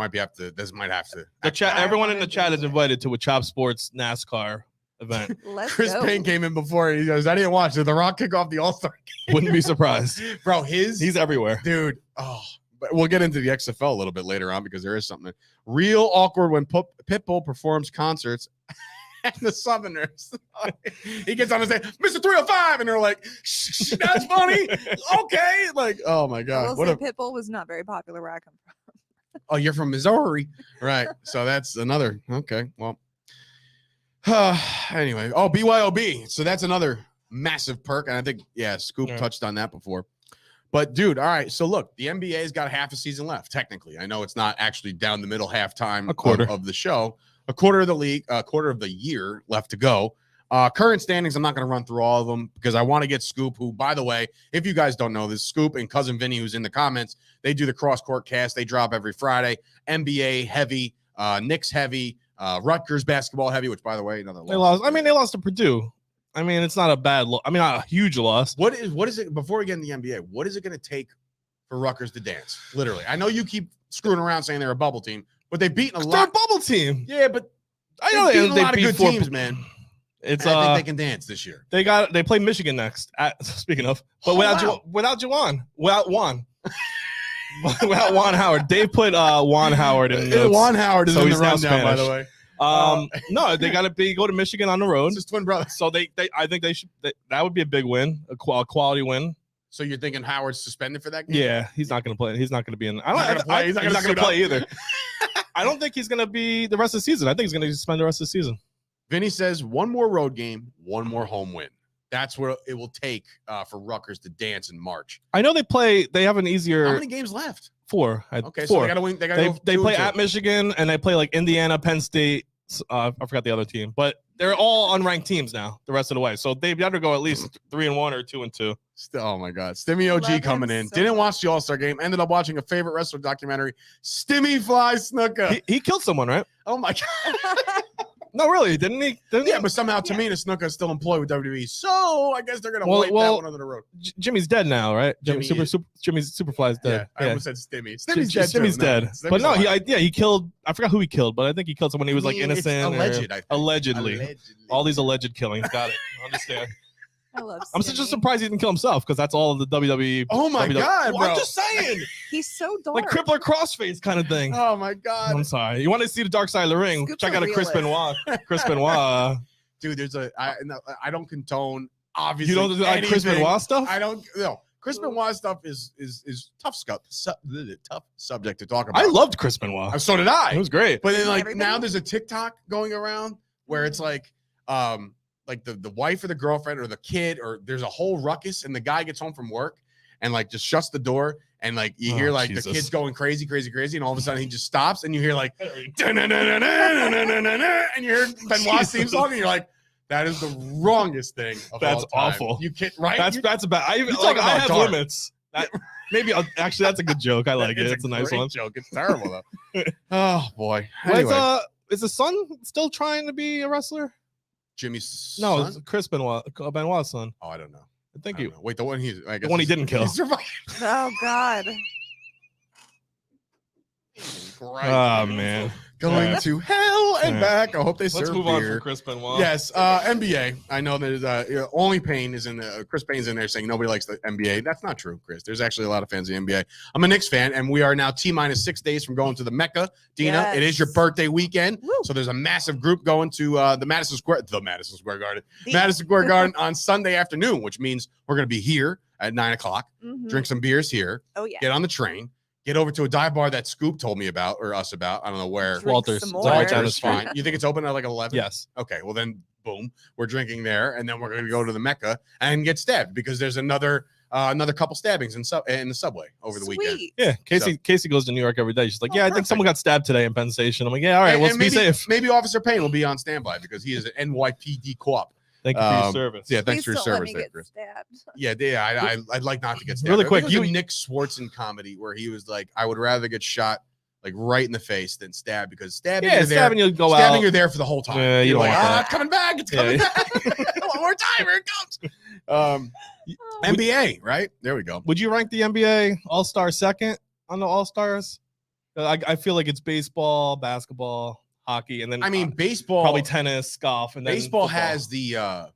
[SPEAKER 1] might have to.
[SPEAKER 2] The chat. Everyone in the chat is invited to a Chop Sports NASCAR event.
[SPEAKER 1] Chris Payne came in before. He goes, I didn't watch. Did The Rock kick off the All-Star game?
[SPEAKER 2] Wouldn't be surprised.
[SPEAKER 1] Bro, he's
[SPEAKER 2] everywhere.
[SPEAKER 1] Dude. Oh, but we'll get into the XFL a little bit later on because there is something real awkward when Pitbull performs concerts at the Southerners. He gets on and says, Mr. 305, and they're like, shh, that's funny. Okay. Like, oh my God.
[SPEAKER 3] Pitbull was not very popular where I come from.
[SPEAKER 1] Oh, you're from Missouri. Right. So that's another. Okay. Well, anyway. Oh, BYOB. So that's another massive perk. And I think, Scoop touched on that before. But, dude, all right. So, look, the NBA's got half a season left, technically. I know it's not actually down the middle halftime of the show. A quarter of the league, a quarter of the year left to go. Current standings, I'm not going to run through all of them because I want to get Scoop, who, by the way, if you guys don't know this, Scoop and Cousin Vinny, who's in the comments, they do the cross-court cast. They drop every Friday. NBA heavy, Knicks heavy, Rutgers basketball heavy, which, by the way, another loss.
[SPEAKER 2] They lost to Purdue. I mean, it's not a bad loss. I mean, not a huge loss.
[SPEAKER 1] What is it, before we get in the NBA, what is it going to take for Rutgers to dance? Literally. I know you keep screwing around saying they're a bubble team, but they've beaten a lot.
[SPEAKER 2] They're a bubble team.
[SPEAKER 1] Yeah, but
[SPEAKER 2] I know
[SPEAKER 1] they've beaten a lot of good teams, man.
[SPEAKER 2] I
[SPEAKER 1] think they can dance this year.
[SPEAKER 2] They play Michigan next. Speaking of, but without Juwan, without Juwan Howard, they put Juwan Howard in.
[SPEAKER 1] Juwan Howard is in the rundown, by the way.
[SPEAKER 2] No, they got to go to Michigan on the road.
[SPEAKER 1] It's his twin brother.
[SPEAKER 2] So I think they should. That would be a big win, a quality win.
[SPEAKER 1] So you're thinking Howard's suspended for that game?
[SPEAKER 2] Yeah, he's not going to play. He's not going to be in.
[SPEAKER 1] He's not going to
[SPEAKER 2] play either. I don't think he's going to be the rest of the season. I think he's going to suspend the rest of the season.
[SPEAKER 1] Vinny says one more road game, one more home win. That's what it will take for Rutgers to dance in March.
[SPEAKER 2] I know they have an easier.
[SPEAKER 1] How many games left?
[SPEAKER 2] 4.
[SPEAKER 1] Okay,
[SPEAKER 2] 4.
[SPEAKER 1] so they got to win.
[SPEAKER 2] They play at Michigan and they play like Indiana, Penn State. I forgot the other team, but they're all unranked teams now the rest of the way. So they better go at least 3-1 or 2-2.
[SPEAKER 1] Oh my God. Stimmy OG coming in. Didn't watch the All-Star game. Ended up watching a favorite wrestler documentary. Stimmy Fly Snuka.
[SPEAKER 2] He killed someone, right?
[SPEAKER 1] Oh my God.
[SPEAKER 2] No, really, didn't he?
[SPEAKER 1] Yeah, but somehow Tamina Snuka is still employed with WWE. So I guess they're gonna wipe that one under the road.
[SPEAKER 2] Jimmy's dead now, right? Jimmy's Superfly's dead.
[SPEAKER 1] Yeah, I almost said Stimmy. Stimmy's dead.
[SPEAKER 2] Stimmy's dead. But no, he killed. I forgot who he killed, but I think he killed someone. He was like innocent. Allegedly. All these alleged killings. Got it. I understand.
[SPEAKER 3] I love
[SPEAKER 2] I'm just surprised he didn't kill himself because that's all of the WWE.
[SPEAKER 1] Oh my God, bro.
[SPEAKER 2] I'm just saying.
[SPEAKER 3] He's so dark.
[SPEAKER 2] Like Crippler Crossface kind of thing.
[SPEAKER 1] Oh my God.
[SPEAKER 2] I'm sorry. You want to see the dark side of the ring? Check out a Chris Benoit. Chris Benoit.
[SPEAKER 1] Dude, I don't condone, obviously.
[SPEAKER 2] You don't like Chris Benoit stuff?
[SPEAKER 1] I don't. No. Chris Benoit stuff is tough subject to talk about.
[SPEAKER 2] I loved Chris Benoit.
[SPEAKER 1] So did I.
[SPEAKER 2] It was great.
[SPEAKER 1] But then now there's a TikTok going around where it's like the wife or the girlfriend or the kid, or there's a whole ruckus and the guy gets home from work and like just shuts the door and like you hear like Jesus. The kid's going crazy and all of a sudden he just stops and you hear like and you hear Benoit's theme song and you're like, that is the wrongest thing of
[SPEAKER 2] That's
[SPEAKER 1] all time.
[SPEAKER 2] awful.
[SPEAKER 1] You can't, right?
[SPEAKER 2] That's bad. I have
[SPEAKER 1] dark.
[SPEAKER 2] limits. Maybe actually that's a good joke. I like it. It's a nice one.
[SPEAKER 1] Joke. It's terrible though. Oh boy. Anyway.
[SPEAKER 2] Is the son still trying to be a wrestler?
[SPEAKER 1] Jimmy's
[SPEAKER 2] son?
[SPEAKER 1] No,
[SPEAKER 2] Chris Benoit's son.
[SPEAKER 1] Oh, I don't know.
[SPEAKER 2] I think you.
[SPEAKER 1] Wait, the one he
[SPEAKER 2] didn't kill.
[SPEAKER 3] Oh God.
[SPEAKER 2] Oh man.
[SPEAKER 1] Going to hell and back. I hope they serve
[SPEAKER 2] Let's move
[SPEAKER 1] beer.
[SPEAKER 2] on from Chris Benoit.
[SPEAKER 1] Yes, NBA. I know there's only Payne is in the Chris Payne's in there saying nobody likes the NBA. That's not true, Chris. There's actually a lot of fans of the NBA. I'm a Knicks fan, and we are now T-minus 6 days from going to the Mecca. Dina,
[SPEAKER 3] Yes.
[SPEAKER 1] It is your birthday weekend,
[SPEAKER 3] Woo.
[SPEAKER 1] so there's a massive group going to the Madison Square Garden on Sunday afternoon, which means we're going to be here at 9:00. Drink some beers here.
[SPEAKER 3] Oh yeah.
[SPEAKER 1] Get on the train. Get over to a dive bar that Scoop told me about, or us about. I don't know where.
[SPEAKER 2] Walter's.
[SPEAKER 1] Walter's fine. You think it's open at like 11?
[SPEAKER 2] Yes.
[SPEAKER 1] Okay. Well, then, boom. We're drinking there, and then we're going to go to the Mecca and get stabbed because there's another couple stabbings in the subway over the weekend.
[SPEAKER 2] Yeah. Casey goes to New York every day. She's like, I think someone got stabbed today in Penn Station. I'm like, yeah, all right. Let's be safe.
[SPEAKER 1] Maybe Officer Payne will be on standby because he is an NYPD co-op.
[SPEAKER 2] Thank you for your service.
[SPEAKER 1] Yeah, thanks for your service there, Chris. Yeah, I'd like not to get stabbed.
[SPEAKER 2] Really quick,
[SPEAKER 1] you Nick Swartzen comedy where he was like, I would rather get shot like right in the face than stabbed because stabbing
[SPEAKER 2] you'll go out.
[SPEAKER 1] Stabbing you're there for the whole time.
[SPEAKER 2] Yeah, you don't want that.
[SPEAKER 1] It's coming back. It's coming back. One more time. Here it comes. NBA, right? There we go.
[SPEAKER 2] Would you rank the NBA All-Star second on the All-Stars? I feel like it's baseball, basketball, hockey, and then
[SPEAKER 1] baseball,
[SPEAKER 2] probably tennis, golf, and then
[SPEAKER 1] baseball
[SPEAKER 2] football.
[SPEAKER 1] has the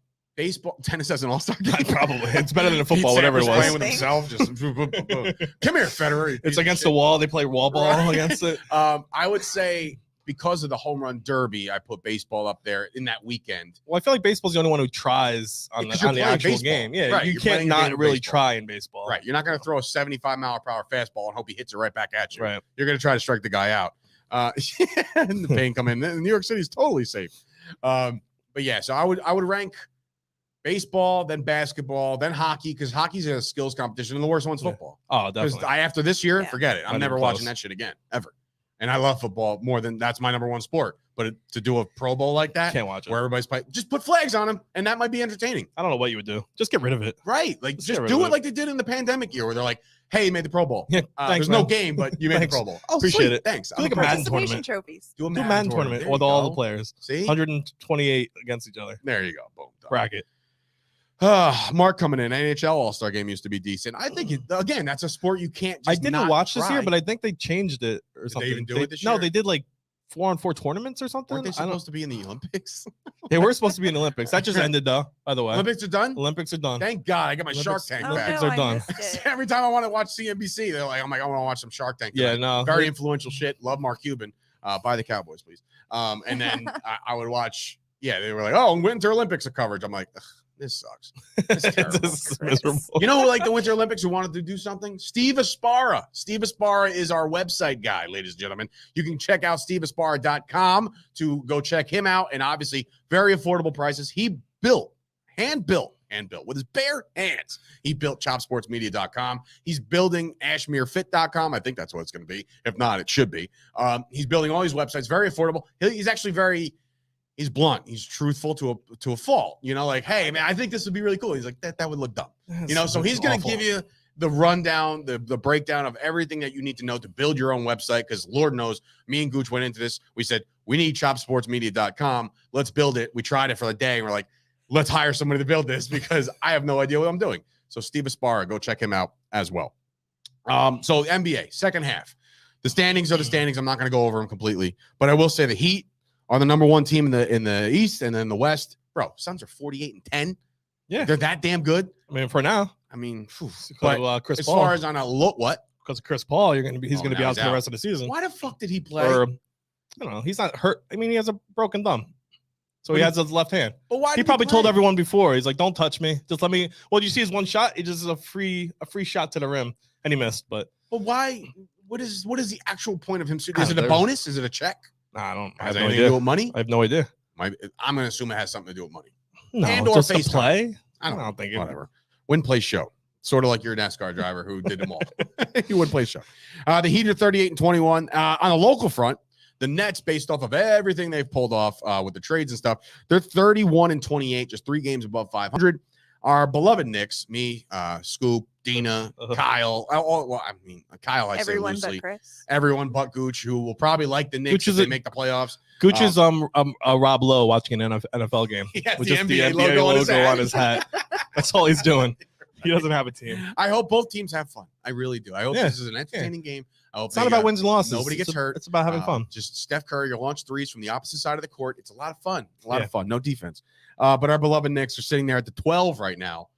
[SPEAKER 1] tennis has an all-star game.
[SPEAKER 2] Probably it's better than football, whatever it was.
[SPEAKER 1] Playing with himself, just come here, Federer.
[SPEAKER 2] It's against the wall. They play wall ball against it.
[SPEAKER 1] I would say because of the home run derby, I put baseball up there in that weekend.
[SPEAKER 2] Well, I feel like baseball's the only one who tries on the actual baseball. Game. Yeah,
[SPEAKER 1] right,
[SPEAKER 2] you can't not really try in baseball.
[SPEAKER 1] Right, you're not going to throw a 75-mile-per-hour fastball and hope he hits it right back at you.
[SPEAKER 2] Right,
[SPEAKER 1] you're going to try to strike the guy out. And the Payne come in. New York City is totally safe. But yeah, so I would rank baseball, then basketball, then hockey, because hockey's a skills competition, and the worst one's football.
[SPEAKER 2] Oh, definitely.
[SPEAKER 1] After this year, forget it. I'm never watching that shit again, ever. And I love football more than that's my number one sport. But to do a Pro Bowl like that,
[SPEAKER 2] can't watch it.
[SPEAKER 1] Where everybody's playing, just put flags on them, and that might be entertaining.
[SPEAKER 2] I don't know what you would do. Just get rid of it.
[SPEAKER 1] Right. Like, just do it like they did in the pandemic year, where they're like, hey, you made the Pro Bowl.
[SPEAKER 2] Yeah, thanks,
[SPEAKER 1] there's no game, but you made the Pro Bowl.
[SPEAKER 2] Oh, appreciate it.
[SPEAKER 1] Thanks.
[SPEAKER 2] Do like a Madden tournament.
[SPEAKER 3] Trophies.
[SPEAKER 1] Do a
[SPEAKER 2] Madden tournament with all the players.
[SPEAKER 1] See?
[SPEAKER 2] 128 against each other.
[SPEAKER 1] There you go. Boom.
[SPEAKER 2] Bracket.
[SPEAKER 1] Mark coming in. NHL All-Star game used to be decent. I think, again, that's a sport you can't just
[SPEAKER 2] I didn't watch this year, but I think they changed it or something.
[SPEAKER 1] They even do it this year?
[SPEAKER 2] No, they did like 4-on-4 tournaments or something.
[SPEAKER 1] Weren't they supposed to be in the Olympics?
[SPEAKER 2] They were supposed to be in the Olympics. That just ended, though, by the way.
[SPEAKER 1] Olympics are done?
[SPEAKER 2] Olympics are done.
[SPEAKER 1] Thank God. I got my Shark Tank back.
[SPEAKER 2] Olympics are done.
[SPEAKER 1] Every time I want to watch CNBC, they're like, I want to watch some Shark Tank tonight.
[SPEAKER 2] Yeah, no.
[SPEAKER 1] Very influential shit. Love Mark Cuban. Buy the Cowboys, please. And then I would watch, they were like, Winter Olympics coverage. I'm like, this sucks. This is terrible.
[SPEAKER 2] This is miserable.
[SPEAKER 1] You know, like the Winter Olympics who wanted to do something? Steve Aspara. Steve Aspara is our website guy, ladies and gentlemen. You can check out steveaspara.com to go check him out. And obviously, very affordable prices. He hand built with his bare hands. He built chopsportsmedia.com. He's building ashmirefit.com. I think that's what it's going to be. If not, it should be. He's building all these websites, very affordable. He's actually he's blunt. He's truthful to a fault. You know, like, hey, man, I think this would be really cool. He's like, that would look dumb. You know, so he's going to give you the rundown, the breakdown of everything that you need to know to build your own website. Because Lord knows, me and Gooch went into this. We said, we need chopsportsmedia.com. Let's build it. We tried it for a day, and we're like, let's hire somebody to build this because I have no idea what I'm doing. So Steve Aspara, go check him out as well. So NBA, second half. The standings are the standings. I'm not going to go over them completely. But I will say the Heat are the number one team in the East, and then the West. Bro, Suns are 48-10.
[SPEAKER 2] Yeah.
[SPEAKER 1] They're that damn good.
[SPEAKER 2] I mean, for now.
[SPEAKER 1] I mean,
[SPEAKER 2] but Chris
[SPEAKER 1] as
[SPEAKER 2] Paul,
[SPEAKER 1] far as on a look, what?
[SPEAKER 2] Because of Chris Paul, he's going to be out for the rest of the season.
[SPEAKER 1] Why the fuck did he play?
[SPEAKER 2] Or, I don't know. He's not hurt. I mean, he has a broken thumb. So he has his left hand.
[SPEAKER 1] But why?
[SPEAKER 2] He probably told everyone before. He's like, "Don't touch me. Just let me." Well, you see his one shot. It just is a free shot to the rim, and he missed. But
[SPEAKER 1] why? What is the actual point of him shooting? Is it a bonus? Is it a check?
[SPEAKER 2] I don't.
[SPEAKER 1] Has anything to do with money?
[SPEAKER 2] I have no idea.
[SPEAKER 1] I'm going to assume it has something to do with money.
[SPEAKER 2] No,
[SPEAKER 1] and
[SPEAKER 2] just a play.
[SPEAKER 1] I don't think it. Whatever. Win, play, show. Sort of like your NASCAR driver who did them all. He would play show. The Heat are 38-21 on a local front. The Nets, based off of everything they've pulled off with the trades and stuff, they're 31-28, just 3 games above 500. Our beloved Knicks, me, Scoop, Dina, Kyle. Well, I mean, Kyle, I
[SPEAKER 3] Everyone
[SPEAKER 1] say loosely.
[SPEAKER 3] but Chris.
[SPEAKER 1] Everyone but Gooch, who will probably like the Knicks if they make the playoffs.
[SPEAKER 2] Gooch is Rob Lowe watching an NFL game with just the NBA logo on his hat. That's all he's doing. He doesn't have a team.
[SPEAKER 1] I hope both teams have fun. I really do. I hope this is an entertaining game. I hope
[SPEAKER 2] it's not about wins and losses.
[SPEAKER 1] Nobody gets hurt.
[SPEAKER 2] It's about having fun.
[SPEAKER 1] Just Steph Curry, you launch threes from the opposite side of the court. It's a lot of fun. A lot of fun. No defense. But our beloved Knicks are sitting there at the 12 right now.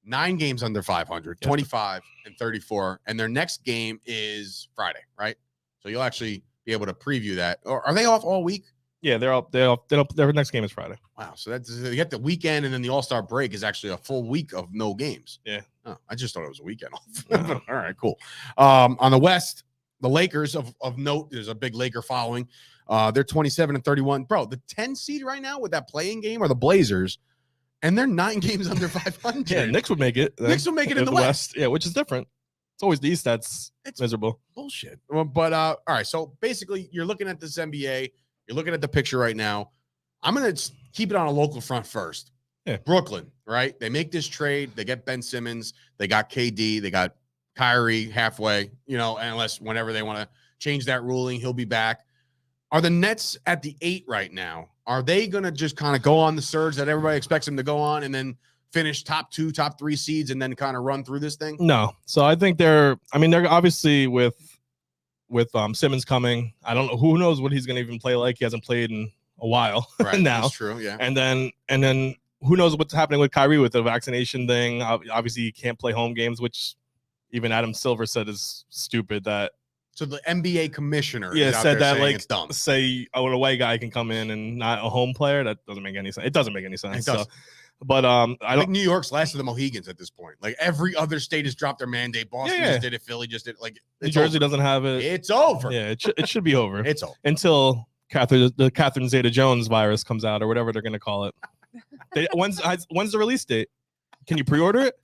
[SPEAKER 1] 9 games under 500, 25 and 34. And their next game is Friday, right? So you'll actually be able to preview that. Or are they off all week?
[SPEAKER 2] Yeah, they're off. Their next game is Friday.
[SPEAKER 1] Wow. So that's you get the weekend, and then the All-Star break is actually a full week of no games.
[SPEAKER 2] Yeah.
[SPEAKER 1] Oh, I just thought it was a weekend off. All right, cool. On the West, the Lakers of note, there's a big Laker following. They're 27 and 31. Bro, the 10 seed right now with that playing game are the Blazers, and they're 9 games under 500.
[SPEAKER 2] Yeah, Knicks would make it.
[SPEAKER 1] Knicks would make it in the West.
[SPEAKER 2] Yeah, which is different. It's always the East that's miserable.
[SPEAKER 1] Bullshit. But all right, so basically you're looking at this NBA. You're looking at the picture right now. I'm going to keep it on a local front first.
[SPEAKER 2] Yeah.
[SPEAKER 1] Brooklyn, right? They make this trade. They get Ben Simmons. They got KD. They got Kyrie halfway, unless whenever they want to change that ruling, he'll be back. Are the Nets at the 8 right now? Are they going to just kind of go on the surge that everybody expects them to go on and then finish top 2, top 3 seeds and then kind of run through this thing?
[SPEAKER 2] No. So I think they're obviously with Simmons coming. I don't know. Who knows what he's going to even play like? He hasn't played in a while now.
[SPEAKER 1] That's true, yeah.
[SPEAKER 2] And then who knows what's happening with Kyrie with the vaccination thing. Obviously, he can't play home games, which even Adam Silver said is stupid.
[SPEAKER 1] So the NBA commissioner
[SPEAKER 2] said that
[SPEAKER 1] it's dumb.
[SPEAKER 2] Say an away guy can come in and not a home player. That doesn't make any sense. It doesn't make any sense.
[SPEAKER 1] It does.
[SPEAKER 2] So, but I
[SPEAKER 1] think New York's last of the Mohegans at this point. Like every other state has dropped their mandate. Boston just did it. Philly just did it. Like
[SPEAKER 2] New Jersey doesn't have it.
[SPEAKER 1] It's over.
[SPEAKER 2] Yeah, it should be over.
[SPEAKER 1] It's over
[SPEAKER 2] until the Catherine Zeta-Jones virus comes out or whatever they're going to call it. When's the release date? Can you pre-order it?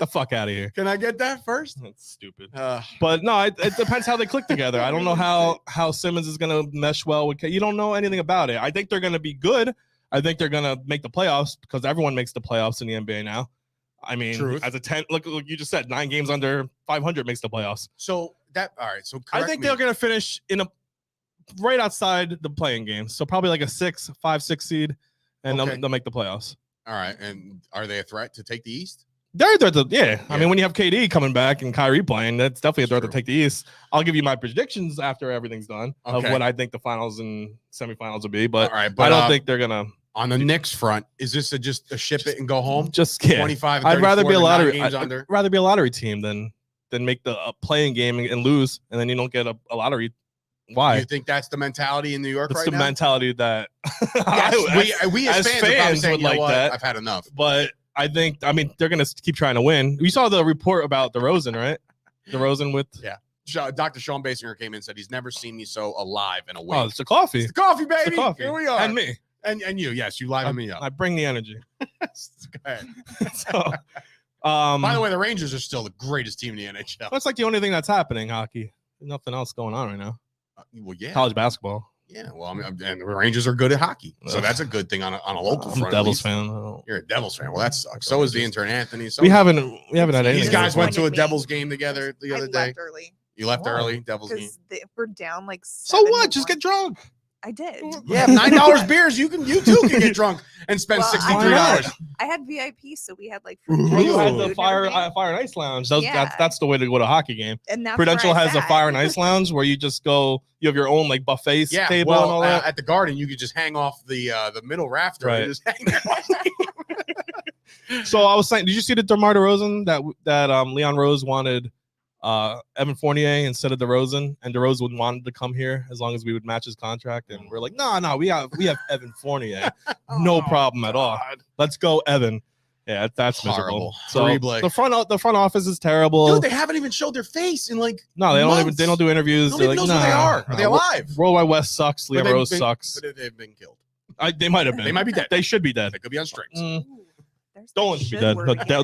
[SPEAKER 2] The fuck out of here.
[SPEAKER 1] Can I get that first?
[SPEAKER 2] That's stupid. But no, it depends how they click together. I don't know how Simmons is going to mesh well with. You don't know anything about it. I think they're going to be good. I think they're going to make the playoffs because everyone makes the playoffs in the NBA now. I mean,
[SPEAKER 1] Truth.
[SPEAKER 2] As a 10, look, you just said 9 games under 500 makes the playoffs.
[SPEAKER 1] So all right. So
[SPEAKER 2] I think they're going to finish right outside the playing game. So probably like a 5-6 seed, and they'll make the playoffs.
[SPEAKER 1] All right. And are they a threat to take the East?
[SPEAKER 2] Yeah. I mean, when you have KD coming back and Kyrie playing, that's definitely a threat to take the East. I'll give you my predictions after everything's done of what I think the finals and semifinals will be. But, I don't think they're gonna.
[SPEAKER 1] On the Knicks front, is this just a ship it and go home?
[SPEAKER 2] Just
[SPEAKER 1] 25. And
[SPEAKER 2] I'd rather be a lottery.
[SPEAKER 1] I'd
[SPEAKER 2] rather be a lottery team than make the playing game and lose, and then you don't get a lottery. Why?
[SPEAKER 1] Do you think that's the mentality in New York right now?
[SPEAKER 2] That's the mentality that
[SPEAKER 1] we as fans would like that. I've had enough.
[SPEAKER 2] But I mean, they're going to keep trying to win. You saw the report about DeRozan, right? DeRozan with...
[SPEAKER 1] Yeah. Dr. Sean Basinger came in and said he's never seen me so alive and awake.
[SPEAKER 2] Oh, it's the coffee.
[SPEAKER 1] It's the coffee, baby.
[SPEAKER 2] It's the coffee.
[SPEAKER 1] Here we are.
[SPEAKER 2] And me.
[SPEAKER 1] And you. Yes, you liven me up.
[SPEAKER 2] I bring the energy.
[SPEAKER 1] Go ahead.
[SPEAKER 2] So,
[SPEAKER 1] by the way, the Rangers are still the greatest team in the NHL.
[SPEAKER 2] That's like the only thing that's happening, hockey. There's nothing else going on right now.
[SPEAKER 1] Well, yeah.
[SPEAKER 2] College basketball.
[SPEAKER 1] Yeah, well, I mean, and the Rangers are good at hockey, so that's a good thing on a local front.
[SPEAKER 2] I'm a Devils fan.
[SPEAKER 1] You're a Devils fan. Well, that sucks. So is the intern Anthony. So
[SPEAKER 2] we haven't had anything.
[SPEAKER 1] These guys went to a Devils game together the other day.
[SPEAKER 3] Left early.
[SPEAKER 1] You left early, Devils game.
[SPEAKER 3] We're down like 7-1.
[SPEAKER 2] So what? Just get drunk.
[SPEAKER 3] I did.
[SPEAKER 1] Yeah, $9 beers. You too can get drunk and spend $63.
[SPEAKER 3] I had VIP, so we had like.
[SPEAKER 2] You had the Fire and Ice Lounge. That's the way to go to a hockey game.
[SPEAKER 3] And
[SPEAKER 2] Prudential has a Fire and Ice Lounge where you just go. You have your own like buffet table and all that.
[SPEAKER 1] At the Garden, you could just hang off the middle rafter.
[SPEAKER 2] Right.
[SPEAKER 1] And just hang there.
[SPEAKER 2] So I was saying, did you see the DeMar DeRozan that Leon Rose wanted? Evan Fournier instead of DeRozan, and DeRozan wanted to come here as long as we would match his contract, and we're like, no, we have Evan Fournier, no problem at all. Let's go, Evan. Yeah, that's
[SPEAKER 1] horrible.
[SPEAKER 2] Miserable. So the front office is terrible.
[SPEAKER 1] Dude, they haven't even showed their face in like
[SPEAKER 2] they don't do interviews.
[SPEAKER 1] Nobody knows who they are. Are they alive?
[SPEAKER 2] Worldwide West sucks. Leon Rose sucks.
[SPEAKER 1] But they've been killed.
[SPEAKER 2] They might have been.
[SPEAKER 1] They might be dead.
[SPEAKER 2] They should be dead.
[SPEAKER 1] They could be on strings.
[SPEAKER 2] Dolan should be dead.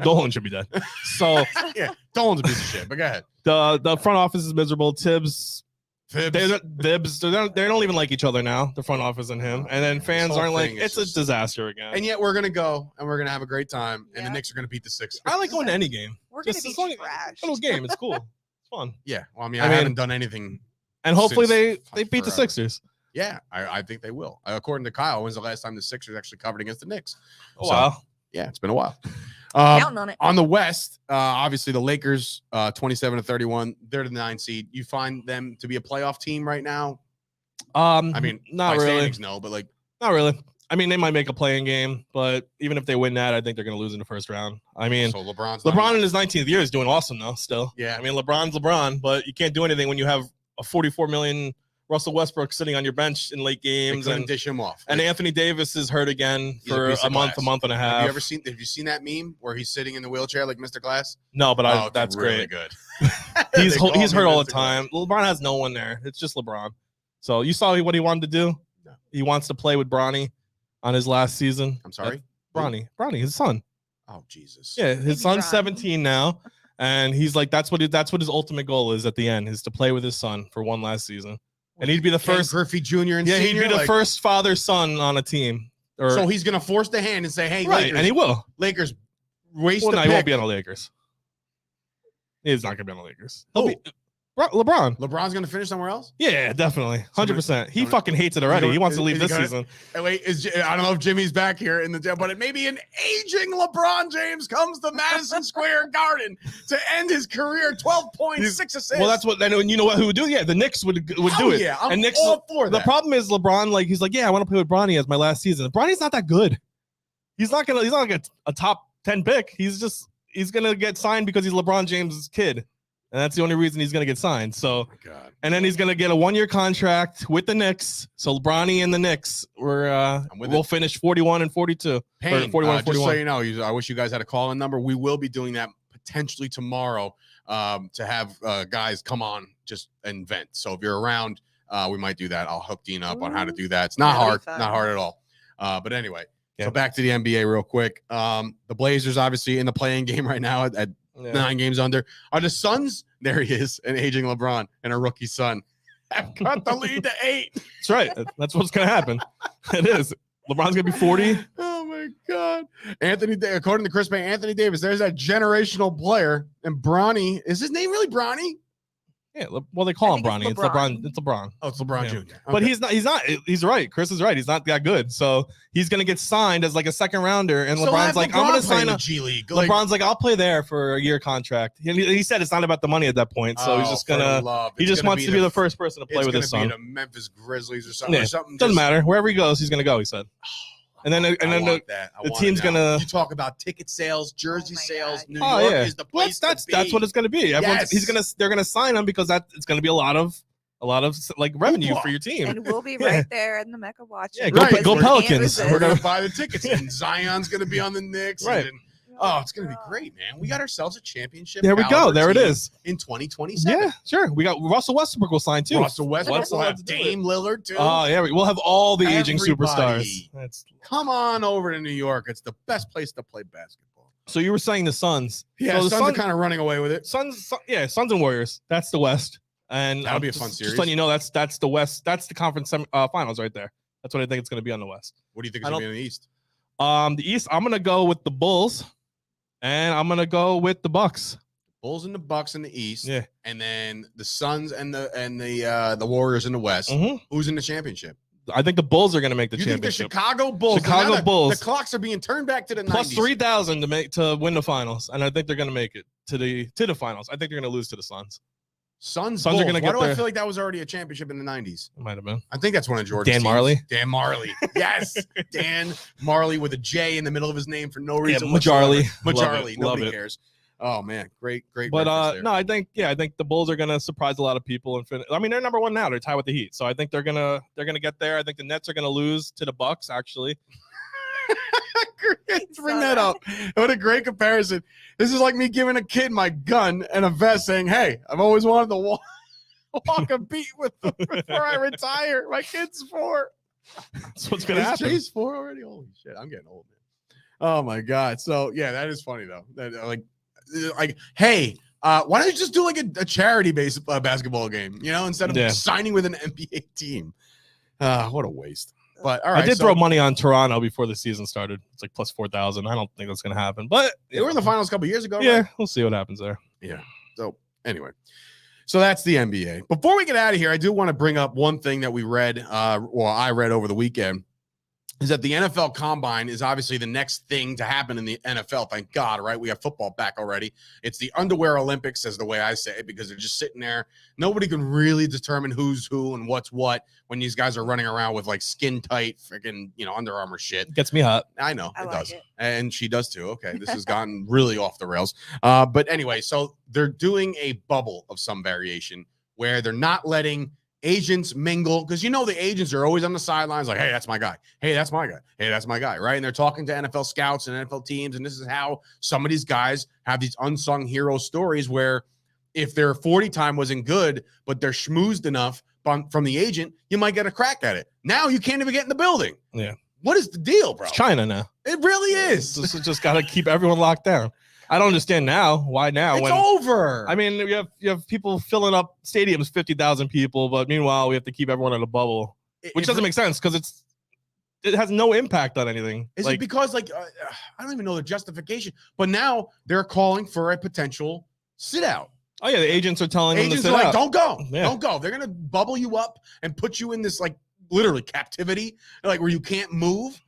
[SPEAKER 2] Dolan should be dead. So
[SPEAKER 1] yeah, Dolan's a piece of shit. But go ahead.
[SPEAKER 2] The front office is miserable. Tibbs. They don't even like each other now. The front office and him, and then fans aren't like. It's a disaster again.
[SPEAKER 1] And yet we're gonna go and we're gonna have a great time, and the Knicks are gonna beat the Sixers.
[SPEAKER 2] I like going to any game.
[SPEAKER 3] We're going to be trashed.
[SPEAKER 2] Little game. It's cool. It's fun.
[SPEAKER 1] Yeah. Well, I mean, I haven't done anything.
[SPEAKER 2] And hopefully they beat the Sixers.
[SPEAKER 1] Yeah, I think they will. According to Kyle, when's the last time the Sixers actually covered against the Knicks?
[SPEAKER 2] Oh, wow.
[SPEAKER 1] Yeah, it's been a while.
[SPEAKER 3] Counting on it.
[SPEAKER 1] On the West, obviously the Lakers, 27-31, they're the 9 seed. You find them to be a playoff team right now?
[SPEAKER 2] I mean, not really.
[SPEAKER 1] No, but like,
[SPEAKER 2] not really. I mean, they might make a playing game, but even if they win that, I think they're going to lose in the first round. I mean,
[SPEAKER 1] so
[SPEAKER 2] LeBron in his 19th year is doing awesome though. Still,
[SPEAKER 1] yeah.
[SPEAKER 2] I mean, LeBron's LeBron, but you can't do anything when you have a 44 million Russell Westbrook sitting on your bench in late games and
[SPEAKER 1] dish him off.
[SPEAKER 2] And Anthony Davis is hurt again for a month and a half.
[SPEAKER 1] Have you seen that meme where he's sitting in the wheelchair like Mr. Glass?
[SPEAKER 2] No, but that's
[SPEAKER 1] really
[SPEAKER 2] great.
[SPEAKER 1] Good.
[SPEAKER 2] he's hurt all the time. LeBron has no one there. It's just LeBron. So you saw what he wanted to do.
[SPEAKER 1] No.
[SPEAKER 2] He wants to play with Bronny on his last season.
[SPEAKER 1] I'm sorry,
[SPEAKER 2] Bronny, his son.
[SPEAKER 1] Oh Jesus.
[SPEAKER 2] Yeah, his son's 17 now, and he's like that's what his ultimate goal is at the end is to play with his son for one last season. And he'd be the first
[SPEAKER 1] Griffey Jr. and
[SPEAKER 2] Senior,
[SPEAKER 1] he'd
[SPEAKER 2] be the first father-son on a team.
[SPEAKER 1] So he's gonna force the hand and say, "Hey,
[SPEAKER 2] right,"
[SPEAKER 1] Lakers,
[SPEAKER 2] and he will.
[SPEAKER 1] Lakers waste.
[SPEAKER 2] Well, no, he won't be on the Lakers. He's not gonna be on the Lakers. He'll be LeBron.
[SPEAKER 1] LeBron's gonna finish somewhere else?
[SPEAKER 2] Yeah, definitely, 100%. He fucking hates it already. He wants to leave this season.
[SPEAKER 1] Wait, I don't know if Jimmy's back here in the but it may be an aging LeBron James comes to Madison Square Garden to end his career. 12 points, 6 assists.
[SPEAKER 2] Well, that's what. And you know what? Who would do it? Yeah, the Knicks would do it.
[SPEAKER 1] Yeah, I'm
[SPEAKER 2] and Knicks,
[SPEAKER 1] all for that.
[SPEAKER 2] The problem is LeBron. Like he's like, yeah, I want to play with Bronny as my last season. Bronny's not that good. He's not like a top 10 pick. He's gonna get signed because he's LeBron James' kid. And that's the only reason he's going to get signed. So, and then he's going to get a 1-year contract with the Knicks. So Bronny and the Knicks we'll finish 41 and 42.
[SPEAKER 1] Payne, 41 and 41. Just so you know, I wish you guys had a call-in number. We will be doing that potentially tomorrow to have guys come on just and vent. So if you're around, we might do that. I'll hook Dean up on how to do that. It's not hard at all. But anyway, so back to the NBA real quick. The Blazers obviously in the playing game right now at 9 games under. Are the Suns? There he is, an aging LeBron and a rookie son. Have got the lead to 8.
[SPEAKER 2] That's right. That's what's going to happen. It is. LeBron's going to be 40.
[SPEAKER 1] Oh, my God. According to Chris Payne, Anthony Davis, there's that generational player. And Bronny, is his name really Bronny?
[SPEAKER 2] Yeah, well, they call him Bronny. It's LeBron. It's LeBron.
[SPEAKER 1] Oh, it's LeBron Jr.
[SPEAKER 2] Okay. But he's not. He's right. Chris is right. He's not that good. So he's gonna get signed as like a second rounder. And LeBron's like, I'm gonna sign a
[SPEAKER 1] G League.
[SPEAKER 2] LeBron's like, I'll play there for a year contract. He said it's not about the money at that point. So he's just gonna. He just wants to be the first person to play with his son.
[SPEAKER 1] The Memphis Grizzlies or something.
[SPEAKER 2] Yeah. Doesn't matter. Wherever he goes, he's gonna go. He said. And then the team's gonna.
[SPEAKER 1] You talk about ticket sales, jersey sales. New York is the place.
[SPEAKER 2] That's what it's gonna be. They're gonna sign him because it's gonna be a lot of like revenue for your team.
[SPEAKER 3] And we'll be right there in the Mecca watching.
[SPEAKER 2] Yeah, go Pelicans.
[SPEAKER 1] We're gonna buy the tickets, and Zion's gonna be on the Knicks.
[SPEAKER 2] Right.
[SPEAKER 1] It's gonna be great, man. We got ourselves a championship.
[SPEAKER 2] There we go. There it is.
[SPEAKER 1] In 2027.
[SPEAKER 2] Yeah, sure. We got Russell Westbrook will sign too.
[SPEAKER 1] Russell Westbrook will have Dame Lillard too.
[SPEAKER 2] Oh yeah, we'll have all the aging superstars.
[SPEAKER 1] Come on over to New York. It's the best place to play basketball.
[SPEAKER 2] So you were saying the Suns.
[SPEAKER 1] Yeah,
[SPEAKER 2] so
[SPEAKER 1] the Suns are kind of running away with it.
[SPEAKER 2] Suns and Warriors. That's the West. And
[SPEAKER 1] that'll be a fun series.
[SPEAKER 2] Just letting you know, that's the West. That's the conference finals right there. That's what I think it's going to be on the West.
[SPEAKER 1] What do you think is going to be in the East?
[SPEAKER 2] The East, I'm going to go with the Bulls, and I'm going to go with the Bucks.
[SPEAKER 1] Bulls and the Bucks in the East,
[SPEAKER 2] yeah,
[SPEAKER 1] and then the Suns and the Warriors in the West.
[SPEAKER 2] Mm-hmm.
[SPEAKER 1] Who's in the championship?
[SPEAKER 2] I think the Bulls are going to make the championship.
[SPEAKER 1] Think the Chicago Bulls.
[SPEAKER 2] Bulls.
[SPEAKER 1] The clocks are being turned back to the
[SPEAKER 2] plus
[SPEAKER 1] 90s.
[SPEAKER 2] 3,000 to win the finals, and I think they're going to make it to the finals. I think they're going to lose to the Suns.
[SPEAKER 1] Suns are going to get. Why do I feel like that was already a championship in the 90s?
[SPEAKER 2] It might have been.
[SPEAKER 1] I think that's one of George's
[SPEAKER 2] Dan Marley.
[SPEAKER 1] Dan Marley. Yes. Dan Marley with a J in the middle of his name for no reason.
[SPEAKER 2] Yeah, Majarly.
[SPEAKER 1] Nobody cares. Oh man, great.
[SPEAKER 2] But no, I think the Bulls are gonna surprise a lot of people. I mean, they're number one now. They're tied with the Heat, so I think they're gonna get there. I think the Nets are gonna lose to the Bucks. Actually,
[SPEAKER 1] bring that up. What a great comparison. This is like me giving a kid my gun and a vest, saying, "Hey, I've always wanted to walk a beat with them before I retire. My kid's 4."
[SPEAKER 2] That's what's gonna happen.
[SPEAKER 1] Jay's 4 already. Holy shit, I'm getting old, man. Oh my god. So yeah, that is funny though. That like, hey, why don't you just do like a charity basketball game, instead of signing with an NBA team? What a waste. But all right,
[SPEAKER 2] I did throw money on Toronto before the season started. It's like plus 4,000. I don't think that's gonna happen, but
[SPEAKER 1] they were in the finals a couple years ago.
[SPEAKER 2] Yeah,
[SPEAKER 1] right?
[SPEAKER 2] We'll see what happens there.
[SPEAKER 1] Yeah. So anyway, so that's the NBA. Before we get out of here, I do want to bring up one thing that we read, I read over the weekend, is that the NFL Combine is obviously the next thing to happen in the NFL. Thank God, right? We have football back already. It's the underwear Olympics, is the way I say it, because they're just sitting there. Nobody can really determine who's who and what's what when these guys are running around with like skin tight, freaking, Under Armour shit.
[SPEAKER 2] Gets me hot.
[SPEAKER 1] I know
[SPEAKER 3] I
[SPEAKER 1] it
[SPEAKER 3] like
[SPEAKER 1] does.
[SPEAKER 3] it.
[SPEAKER 1] And she does too. Okay, this has gotten really off the rails. But anyway, so they're doing a bubble of some variation where they're not letting agents mingle, because the agents are always on the sidelines like, hey, that's my guy. Hey, that's my guy. Hey, that's my guy, right? And they're talking to NFL scouts and NFL teams, and this is how some of these guys have these unsung hero stories where if their 40 time wasn't good, but they're schmoozed enough from the agent, you might get a crack at it. Now you can't even get in the building.
[SPEAKER 2] Yeah.
[SPEAKER 1] What is the deal, bro?
[SPEAKER 2] It's China now.
[SPEAKER 1] It really is.
[SPEAKER 2] This is just got to keep everyone locked down. I don't understand now. Why now?
[SPEAKER 1] It's over.
[SPEAKER 2] I mean, you have people filling up stadiums, 50,000 people, but meanwhile, we have to keep everyone in a bubble, which doesn't make sense because it has no impact on anything.
[SPEAKER 1] Is it because I don't even know the justification, but now they're calling for a potential sit out.
[SPEAKER 2] Oh yeah, the agents are telling them to sit
[SPEAKER 1] like,
[SPEAKER 2] out.
[SPEAKER 1] Don't go,
[SPEAKER 2] Yeah.
[SPEAKER 1] Don't go. They're gonna bubble you up and put you in this like literally captivity, like where you can't move.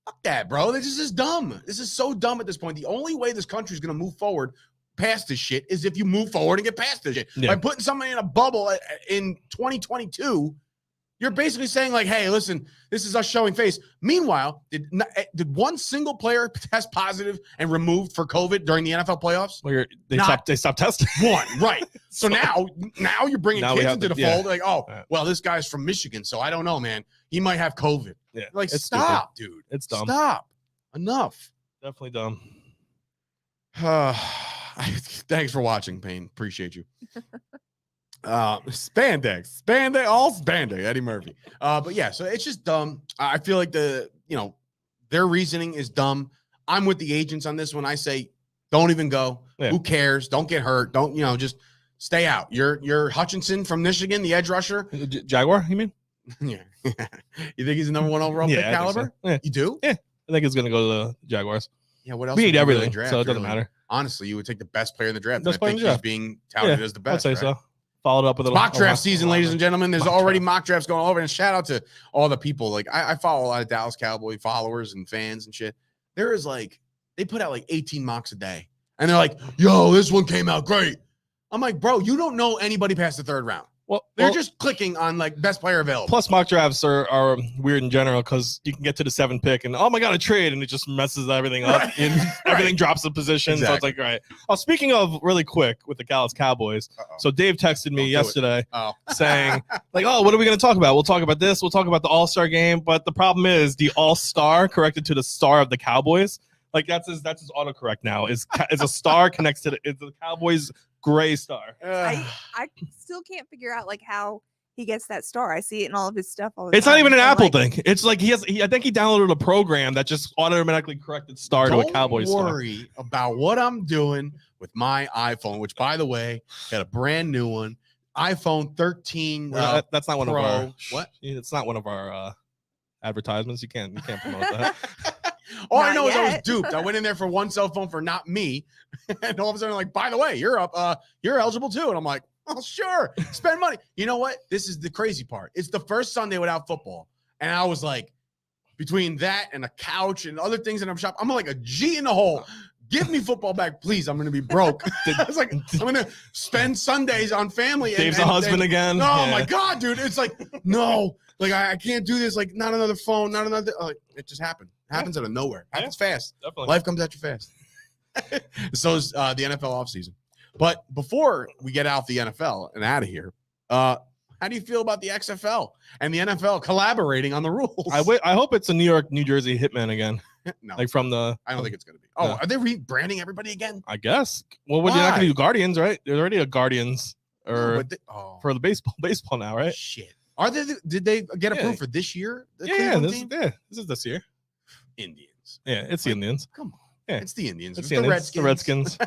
[SPEAKER 1] Fuck that, bro. This is dumb. This is so dumb at this point. The only way this country is going to move forward past this shit is if you move forward and get past this shit.
[SPEAKER 2] Yeah.
[SPEAKER 1] By putting somebody in a bubble in 2022, you're basically saying like, hey, listen, this is us showing face. Meanwhile, did one single player test positive and removed for COVID during the NFL playoffs?
[SPEAKER 2] Well, they stopped testing.
[SPEAKER 1] One, right. So now you're bringing
[SPEAKER 2] Now
[SPEAKER 1] kids into the fold.
[SPEAKER 2] Yeah.
[SPEAKER 1] Like, oh, well, this guy's from Michigan, so I don't know, man. He might have COVID.
[SPEAKER 2] Yeah.
[SPEAKER 1] Like,
[SPEAKER 2] It's
[SPEAKER 1] stop, dude.
[SPEAKER 2] It's dumb.
[SPEAKER 1] Stop. Enough.
[SPEAKER 2] Definitely dumb.
[SPEAKER 1] Thanks for watching, Payne. Appreciate you. Spandex, all spandex, Eddie Murphy. But yeah, so it's just dumb. I feel like their reasoning is dumb. I'm with the agents on this one. I say, don't even go. Yeah. Who cares? Don't get hurt. Don't, just stay out. You're Hutchinson from Michigan, the edge rusher.
[SPEAKER 2] Jaguar, you mean?
[SPEAKER 1] Yeah. You think he's the number one overall pick caliber?
[SPEAKER 2] So. Yeah.
[SPEAKER 1] You do?
[SPEAKER 2] Yeah. I think it's going to go to the Jaguars.
[SPEAKER 1] Yeah, what else?
[SPEAKER 2] We need everything,
[SPEAKER 1] draft,
[SPEAKER 2] so it doesn't matter.
[SPEAKER 1] Honestly, you would take the best player in the draft.
[SPEAKER 2] Best
[SPEAKER 1] I think he's being touted as the best.
[SPEAKER 2] I'd say so. Followed up with a
[SPEAKER 1] mock draft season, ladies and gentlemen. There's already mock drafts going all over. And shout out to all the people. Like I follow a lot of Dallas Cowboy followers and fans and shit. There is they put out 18 mocks a day. And they're like, yo, this one came out great. I'm like, bro, you don't know anybody past the third round. Well, they're just clicking on best player available.
[SPEAKER 2] Plus, mock drafts are weird in general because you can get to the 7th pick and oh my god, a trade, and it just messes everything up. Right. And everything drops a position. Exactly. So it's like, all right. Oh, speaking of really quick with the Dallas Cowboys, so Dave texted me yesterday saying oh, what are we going to talk about? We'll talk about this. We'll talk about the All-Star game. But the problem is the All-Star corrected to the star of the Cowboys. That's his autocorrect now. Is a star connects to the Cowboys gray star.
[SPEAKER 3] I still can't figure out how he gets that star. I see it in all of his stuff all the
[SPEAKER 2] time. It's not even an Apple thing. It's like I think he downloaded a program that just automatically corrected star to a Cowboys star.
[SPEAKER 1] Don't worry about what I'm doing with my iPhone, which by the way, got a brand new one. iPhone 13.
[SPEAKER 2] That's not one
[SPEAKER 1] Pro.
[SPEAKER 2] of our
[SPEAKER 1] what?
[SPEAKER 2] It's not one of our advertisements. You can't promote that.
[SPEAKER 1] All I know is I was duped. I went in there for one cell phone for not me. And all of a sudden, by the way, you're up. You're eligible too. And I'm like, oh, sure. Spend money. You know what? This is the crazy part. It's the first Sunday without football. And I was like, between that and a couch and other things in I'm shop, I'm like a G in the hole. Give me football back, please. I'm going to be broke. I was like, I'm going to spend Sundays on family.
[SPEAKER 2] Dave's a husband again.
[SPEAKER 1] Oh, my God, dude. It's like, no. I can't do this. Not another phone. Not another. It just happened. Happens out of nowhere. Happens fast.
[SPEAKER 2] Definitely.
[SPEAKER 1] Life comes at you fast. So is the NFL offseason. But before we get out the NFL and out of here, how do you feel about the XFL and the NFL collaborating on the rules?
[SPEAKER 2] I hope it's a New York, New Jersey hitman again.
[SPEAKER 1] No.
[SPEAKER 2] I don't
[SPEAKER 1] think it's going to be. Oh, are they rebranding everybody again?
[SPEAKER 2] I guess. Well, you're not going to do Guardians, right? There's already a Guardians for the baseball now, right?
[SPEAKER 1] Shit. Are they? Did they get approved for this year?
[SPEAKER 2] This is this year.
[SPEAKER 1] Indians.
[SPEAKER 2] Yeah, it's the Indians.
[SPEAKER 1] Come on.
[SPEAKER 2] Yeah.
[SPEAKER 1] It's the Indians.
[SPEAKER 2] It's
[SPEAKER 1] the
[SPEAKER 2] Redskins.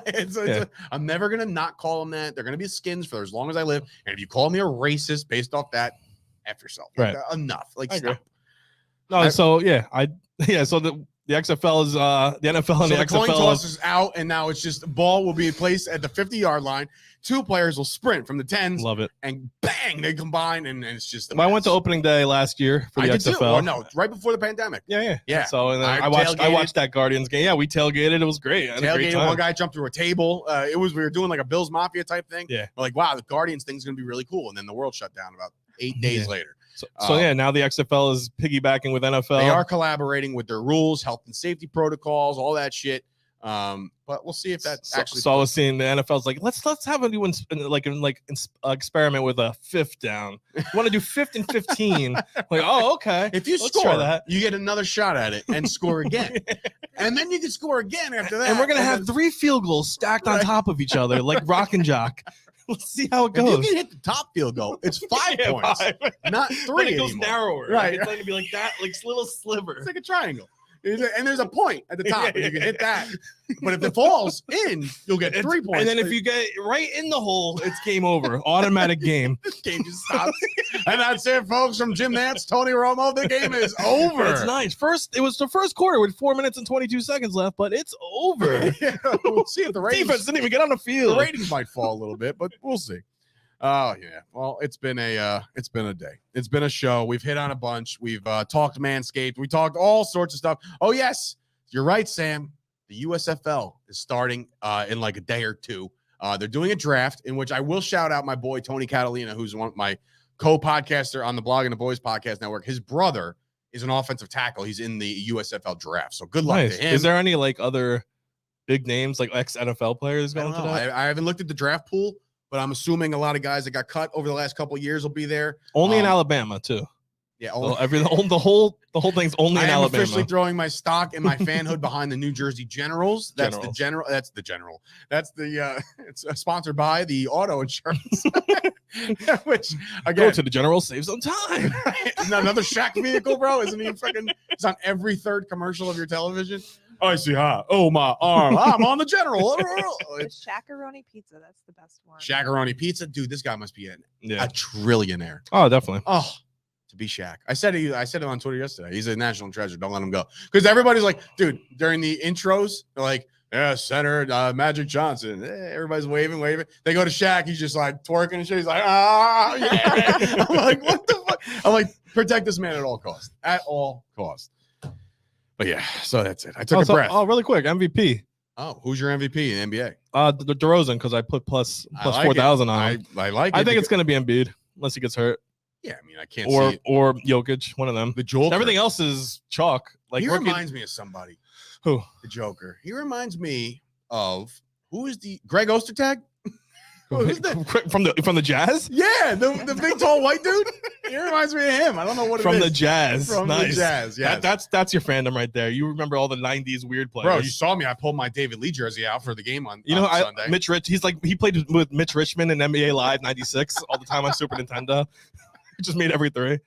[SPEAKER 1] I'm never going to not call them that. They're going to be Skins for as long as I live. And if you call me a racist based off that, F yourself.
[SPEAKER 2] Right.
[SPEAKER 1] Enough. Stop.
[SPEAKER 2] No, so the XFL is the NFL and
[SPEAKER 1] so
[SPEAKER 2] the
[SPEAKER 1] coin
[SPEAKER 2] XFL
[SPEAKER 1] toss is out, and now it's just the ball will be placed at the 50-yard line. 2 players will sprint from the 10s.
[SPEAKER 2] Love it.
[SPEAKER 1] And bang, they combine, and it's just.
[SPEAKER 2] I went to opening day last year for the XFL.
[SPEAKER 1] Did too. Well, no, right before the pandemic.
[SPEAKER 2] Yeah. So and then I watched that Guardians game. Yeah, we tailgated. It was great.
[SPEAKER 1] Tailgated. One guy jumped through a table. We were doing like a Bills Mafia type thing.
[SPEAKER 2] Yeah.
[SPEAKER 1] We're like, wow, the Guardians thing's gonna be really cool, and then the world shut down about 8 days later.
[SPEAKER 2] So now the XFL is piggybacking with NFL.
[SPEAKER 1] They are collaborating with their rules, health and safety protocols, all that shit. But we'll see if that's actually.
[SPEAKER 2] So I was seeing the NFL's like, let's have a new one, experiment with a 5th down. You want to do 5th and 15? Like, oh, okay.
[SPEAKER 1] If you score that, you get another shot at it and score again, and then you can score again after that.
[SPEAKER 2] And we're gonna have 3 field goals stacked on top of each other, like Rock and Jock. Let's see how it goes.
[SPEAKER 1] If you can hit the top field goal, it's 5 points, 5. Not 3.
[SPEAKER 2] Then it goes narrower.
[SPEAKER 1] Right.
[SPEAKER 2] It's going to be like that, like a little sliver.
[SPEAKER 1] It's like a triangle. And there's a point at the top, and you can hit that. But if it falls in, you'll get 3 points.
[SPEAKER 2] And then if you get right in the hole, it's game over. Automatic game.
[SPEAKER 1] This game just stops. And that's it, folks. From Jim Nantz, Tony Romo, the game is over.
[SPEAKER 2] It's nice. It was the first quarter with 4 minutes and 22 seconds left, but it's over.
[SPEAKER 1] Yeah, we'll see if the ratings.
[SPEAKER 2] Defense didn't even get on the field.
[SPEAKER 1] The ratings might fall a little bit, but we'll see. Oh yeah. Well, it's been a day. It's been a show. We've hit on a bunch. We've talked Manscaped. We talked all sorts of stuff. Oh yes, you're right, Sam. The USFL is starting in like a day or two. They're doing a draft in which I will shout out my boy Tony Catalina, who's my co-podcaster on the Blog and the Boys Podcast Network. His brother is an offensive tackle. He's in the USFL draft. So good luck to him.
[SPEAKER 2] Is there any like other big names like ex-NFL players going to that?
[SPEAKER 1] I haven't looked at the draft pool. But I'm assuming a lot of guys that got cut over the last couple of years will be there.
[SPEAKER 2] Only in Alabama too.
[SPEAKER 1] Yeah,
[SPEAKER 2] the whole thing's only in Alabama.
[SPEAKER 1] I'm officially throwing my stock and my fanhood behind the New Jersey Generals. That's the general. That's the general. That's the. It's sponsored by the auto insurance. Which again,
[SPEAKER 2] go to the General, save some time.
[SPEAKER 1] Another Shaq vehicle, bro. Isn't he fucking? It's on every third commercial of your television. I see. Oh, my arm. I'm on the General.
[SPEAKER 3] The Shaq-a-roni pizza. That's the best one.
[SPEAKER 1] Shaq-a-roni pizza. Dude, this guy must be a trillionaire.
[SPEAKER 2] Oh, definitely.
[SPEAKER 1] Oh, to be Shaq. I said it on Twitter yesterday. He's a national treasure. Don't let him go. Because everybody's like, dude, during the intros, they're like, yeah, center, Magic Johnson. Everybody's waving. They go to Shaq. He's just like twerking and shit. He's like, yeah. I'm like, what the fuck? I'm like, protect this man at all costs. At all costs. But yeah, so that's it. I took a breath.
[SPEAKER 2] Oh, really quick, MVP.
[SPEAKER 1] Oh, who's your MVP in the NBA?
[SPEAKER 2] The DeRozan, because I put plus 4,000 on him.
[SPEAKER 1] I like it.
[SPEAKER 2] I think it's going to be Embiid, unless he gets hurt.
[SPEAKER 1] Yeah, I mean, I can't see it.
[SPEAKER 2] Or Jokic, one of them.
[SPEAKER 1] The Joker.
[SPEAKER 2] Everything else is chalk. Like
[SPEAKER 1] he reminds me of somebody.
[SPEAKER 2] Who?
[SPEAKER 1] The Joker. He reminds me of who is the Greg Ostertag? Who's that?
[SPEAKER 2] From the Jazz?
[SPEAKER 1] Yeah, the big tall white dude. He reminds me of him. I don't know what it is.
[SPEAKER 2] From the Jazz.
[SPEAKER 1] From the Jazz. Yeah,
[SPEAKER 2] that's your fandom right there. You remember all the '90s weird players.
[SPEAKER 1] Bro, you saw me. I pulled my David Lee jersey out for the game on Sunday.
[SPEAKER 2] Mitch Rich. He played with Mitch Richmond in NBA Live '96 all the time on Super Nintendo. He just made every 3.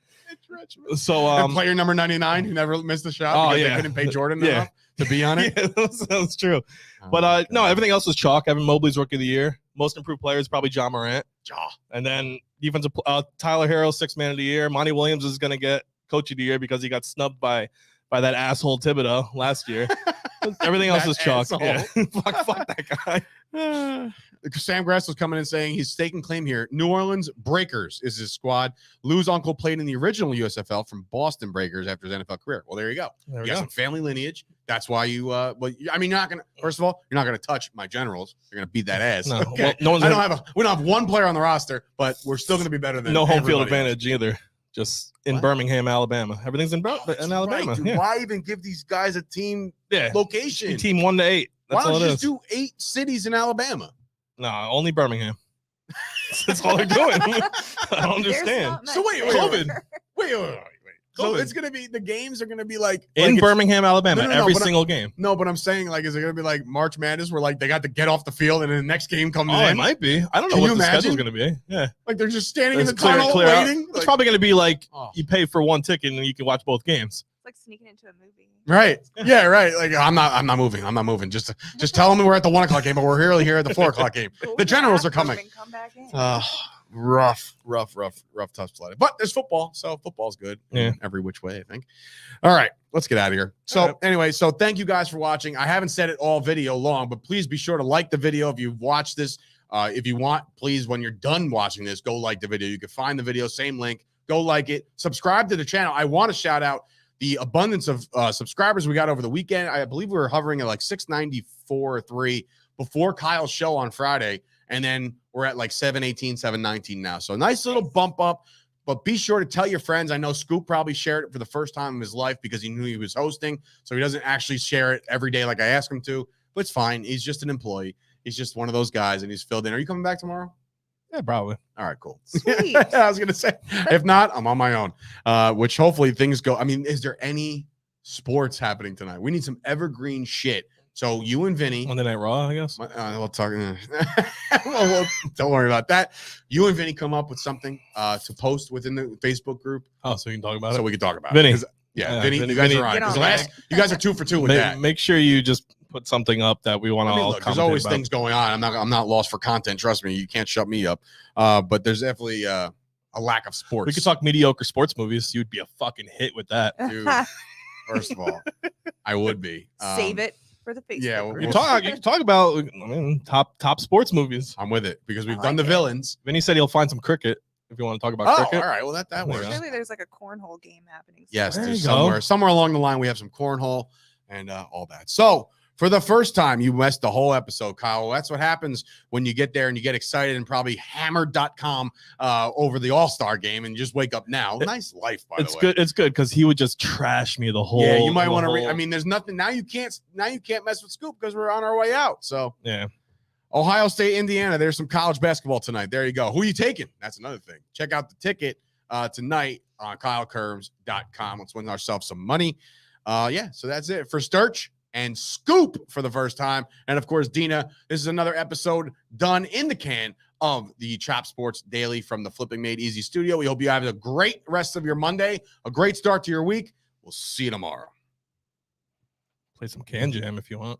[SPEAKER 2] So
[SPEAKER 1] and player number 99 who never missed a shot because they couldn't pay Jordan enough to be on it.
[SPEAKER 2] Yeah, that's true. But no, everything else is chalk. Evan Mobley's rookie of the year. Most improved player is probably John Morant. And then defensive Tyler Herro, 6th man of the year. Monty Williams is going to get coach of the year because he got snubbed by that asshole Thibodeau last year. Everything else is chalk. Yeah. fuck that guy.
[SPEAKER 1] Sam Grass was coming in saying he's staking claim here. New Orleans Breakers is his squad. Lou's uncle played in the original USFL from Boston Breakers after his NFL career. Well, there you go. You got some family lineage. That's why you. I mean, you're not gonna. First of all, you're not gonna touch my Generals. You're gonna beat that ass.
[SPEAKER 2] No,
[SPEAKER 1] okay?
[SPEAKER 2] Well,
[SPEAKER 1] we don't have one player on the roster, but we're still gonna be better than.
[SPEAKER 2] No home field advantage either. Just in Birmingham, Alabama. Everything's in Alabama.
[SPEAKER 1] Right, dude.
[SPEAKER 2] Yeah.
[SPEAKER 1] Why even give these guys a team location?
[SPEAKER 2] Team 1 to 8. That's
[SPEAKER 1] why don't
[SPEAKER 2] all
[SPEAKER 1] you
[SPEAKER 2] it
[SPEAKER 1] just
[SPEAKER 2] is.
[SPEAKER 1] do 8 cities in Alabama?
[SPEAKER 2] No, only Birmingham. That's all they're doing. I don't understand.
[SPEAKER 1] So wait. So it's gonna be the games are gonna be like
[SPEAKER 2] in Birmingham, Alabama, every single game.
[SPEAKER 1] No, but I'm saying like, is it gonna be like March Madness where like they got to get off the field and then the next game comes in?
[SPEAKER 2] It might be. I don't know what the schedule's gonna be. Yeah,
[SPEAKER 1] like they're just standing in the tunnel waiting.
[SPEAKER 2] It's probably gonna be like you pay for one ticket and you can watch both games.
[SPEAKER 3] It's like sneaking into a movie.
[SPEAKER 1] Right. Yeah. Right. Like I'm not moving. Just tell them we're at the 1 o'clock game, but we're here at the 4 o'clock game. The Generals are coming. rough, tough sledding. But there's football, so football's good.
[SPEAKER 2] Yeah.
[SPEAKER 1] Every which way, I think. All right, let's get out of here. So anyway, so thank you guys for watching. I haven't said it all video long, but please be sure to like the video if you've watched this. If you want, please, when you're done watching this, go like the video. You can find the video, same link. Go like it. Subscribe to the channel. I want to shout out the abundance of subscribers we got over the weekend. I believe we were hovering at like 694 or 3 before Kyle's show on Friday. And then we're at like 718, 719 now. So nice little bump up. But be sure to tell your friends. I know Scoop probably shared it for the first time in his life because he knew he was hosting. So he doesn't actually share it every day like I ask him to. But it's fine. He's just an employee. He's just one of those guys, and he's filled in. Are you coming back tomorrow?
[SPEAKER 2] Yeah, probably.
[SPEAKER 1] All right, cool.
[SPEAKER 3] Sweet.
[SPEAKER 1] I was going to say, if not, I'm on my own, which hopefully things go. I mean, is there any sports happening tonight? We need some evergreen shit. So you and Vinny.
[SPEAKER 2] Monday Night Raw, I guess.
[SPEAKER 1] We'll talk. Don't worry about that. You and Vinny come up with something to post within the Facebook group.
[SPEAKER 2] Oh, so you can talk about it?
[SPEAKER 1] So we can talk about
[SPEAKER 2] Vinny.
[SPEAKER 1] it. Yeah, Vinny, you guys are on. You guys are 2 for 2 with that.
[SPEAKER 2] Make sure you just put something up that we want to all
[SPEAKER 1] look, there's always things going on. I'm not lost for content. Trust me, you can't shut me up. But there's definitely a lack of sports.
[SPEAKER 2] We could talk mediocre sports movies. You'd be a fucking hit with that.
[SPEAKER 1] Dude, first of all, I would be.
[SPEAKER 3] Save it for the Facebook.
[SPEAKER 1] Yeah,
[SPEAKER 3] group.
[SPEAKER 2] You can talk about top sports movies.
[SPEAKER 1] I'm with it because we've done the villains.
[SPEAKER 2] Vinny said he'll find some cricket if you want to talk about cricket.
[SPEAKER 1] All right. Well, that works.
[SPEAKER 3] Surely there's like a cornhole game happening.
[SPEAKER 1] Yes,
[SPEAKER 2] There
[SPEAKER 1] there's
[SPEAKER 2] you
[SPEAKER 1] somewhere along the line we have some cornhole and all that. So for the first time, you missed the whole episode, Kyle. That's what happens when you get there and you get excited and probably hammered.com over the All-Star game and you just wake up now. Nice life, by the way.
[SPEAKER 2] It's good. It's good because he would just trash me the whole.
[SPEAKER 1] Yeah, you might want to. I mean, there's nothing now. You can't mess with Scoop because we're on our way out. So
[SPEAKER 2] yeah.
[SPEAKER 1] Ohio State, Indiana. There's some college basketball tonight. There you go. Who are you taking? That's another thing. Check out the ticket tonight on KyleCurves.com. Let's win ourselves some money. Yeah. So that's it for Sturch and Scoop for the first time. And of course, Dina, this is another episode done in the can of the Chop Sports Daily from the Flipping Made Easy studio. We hope you have a great rest of your Monday, a great start to your week. We'll see you tomorrow.
[SPEAKER 2] Play some Can Jam if you want.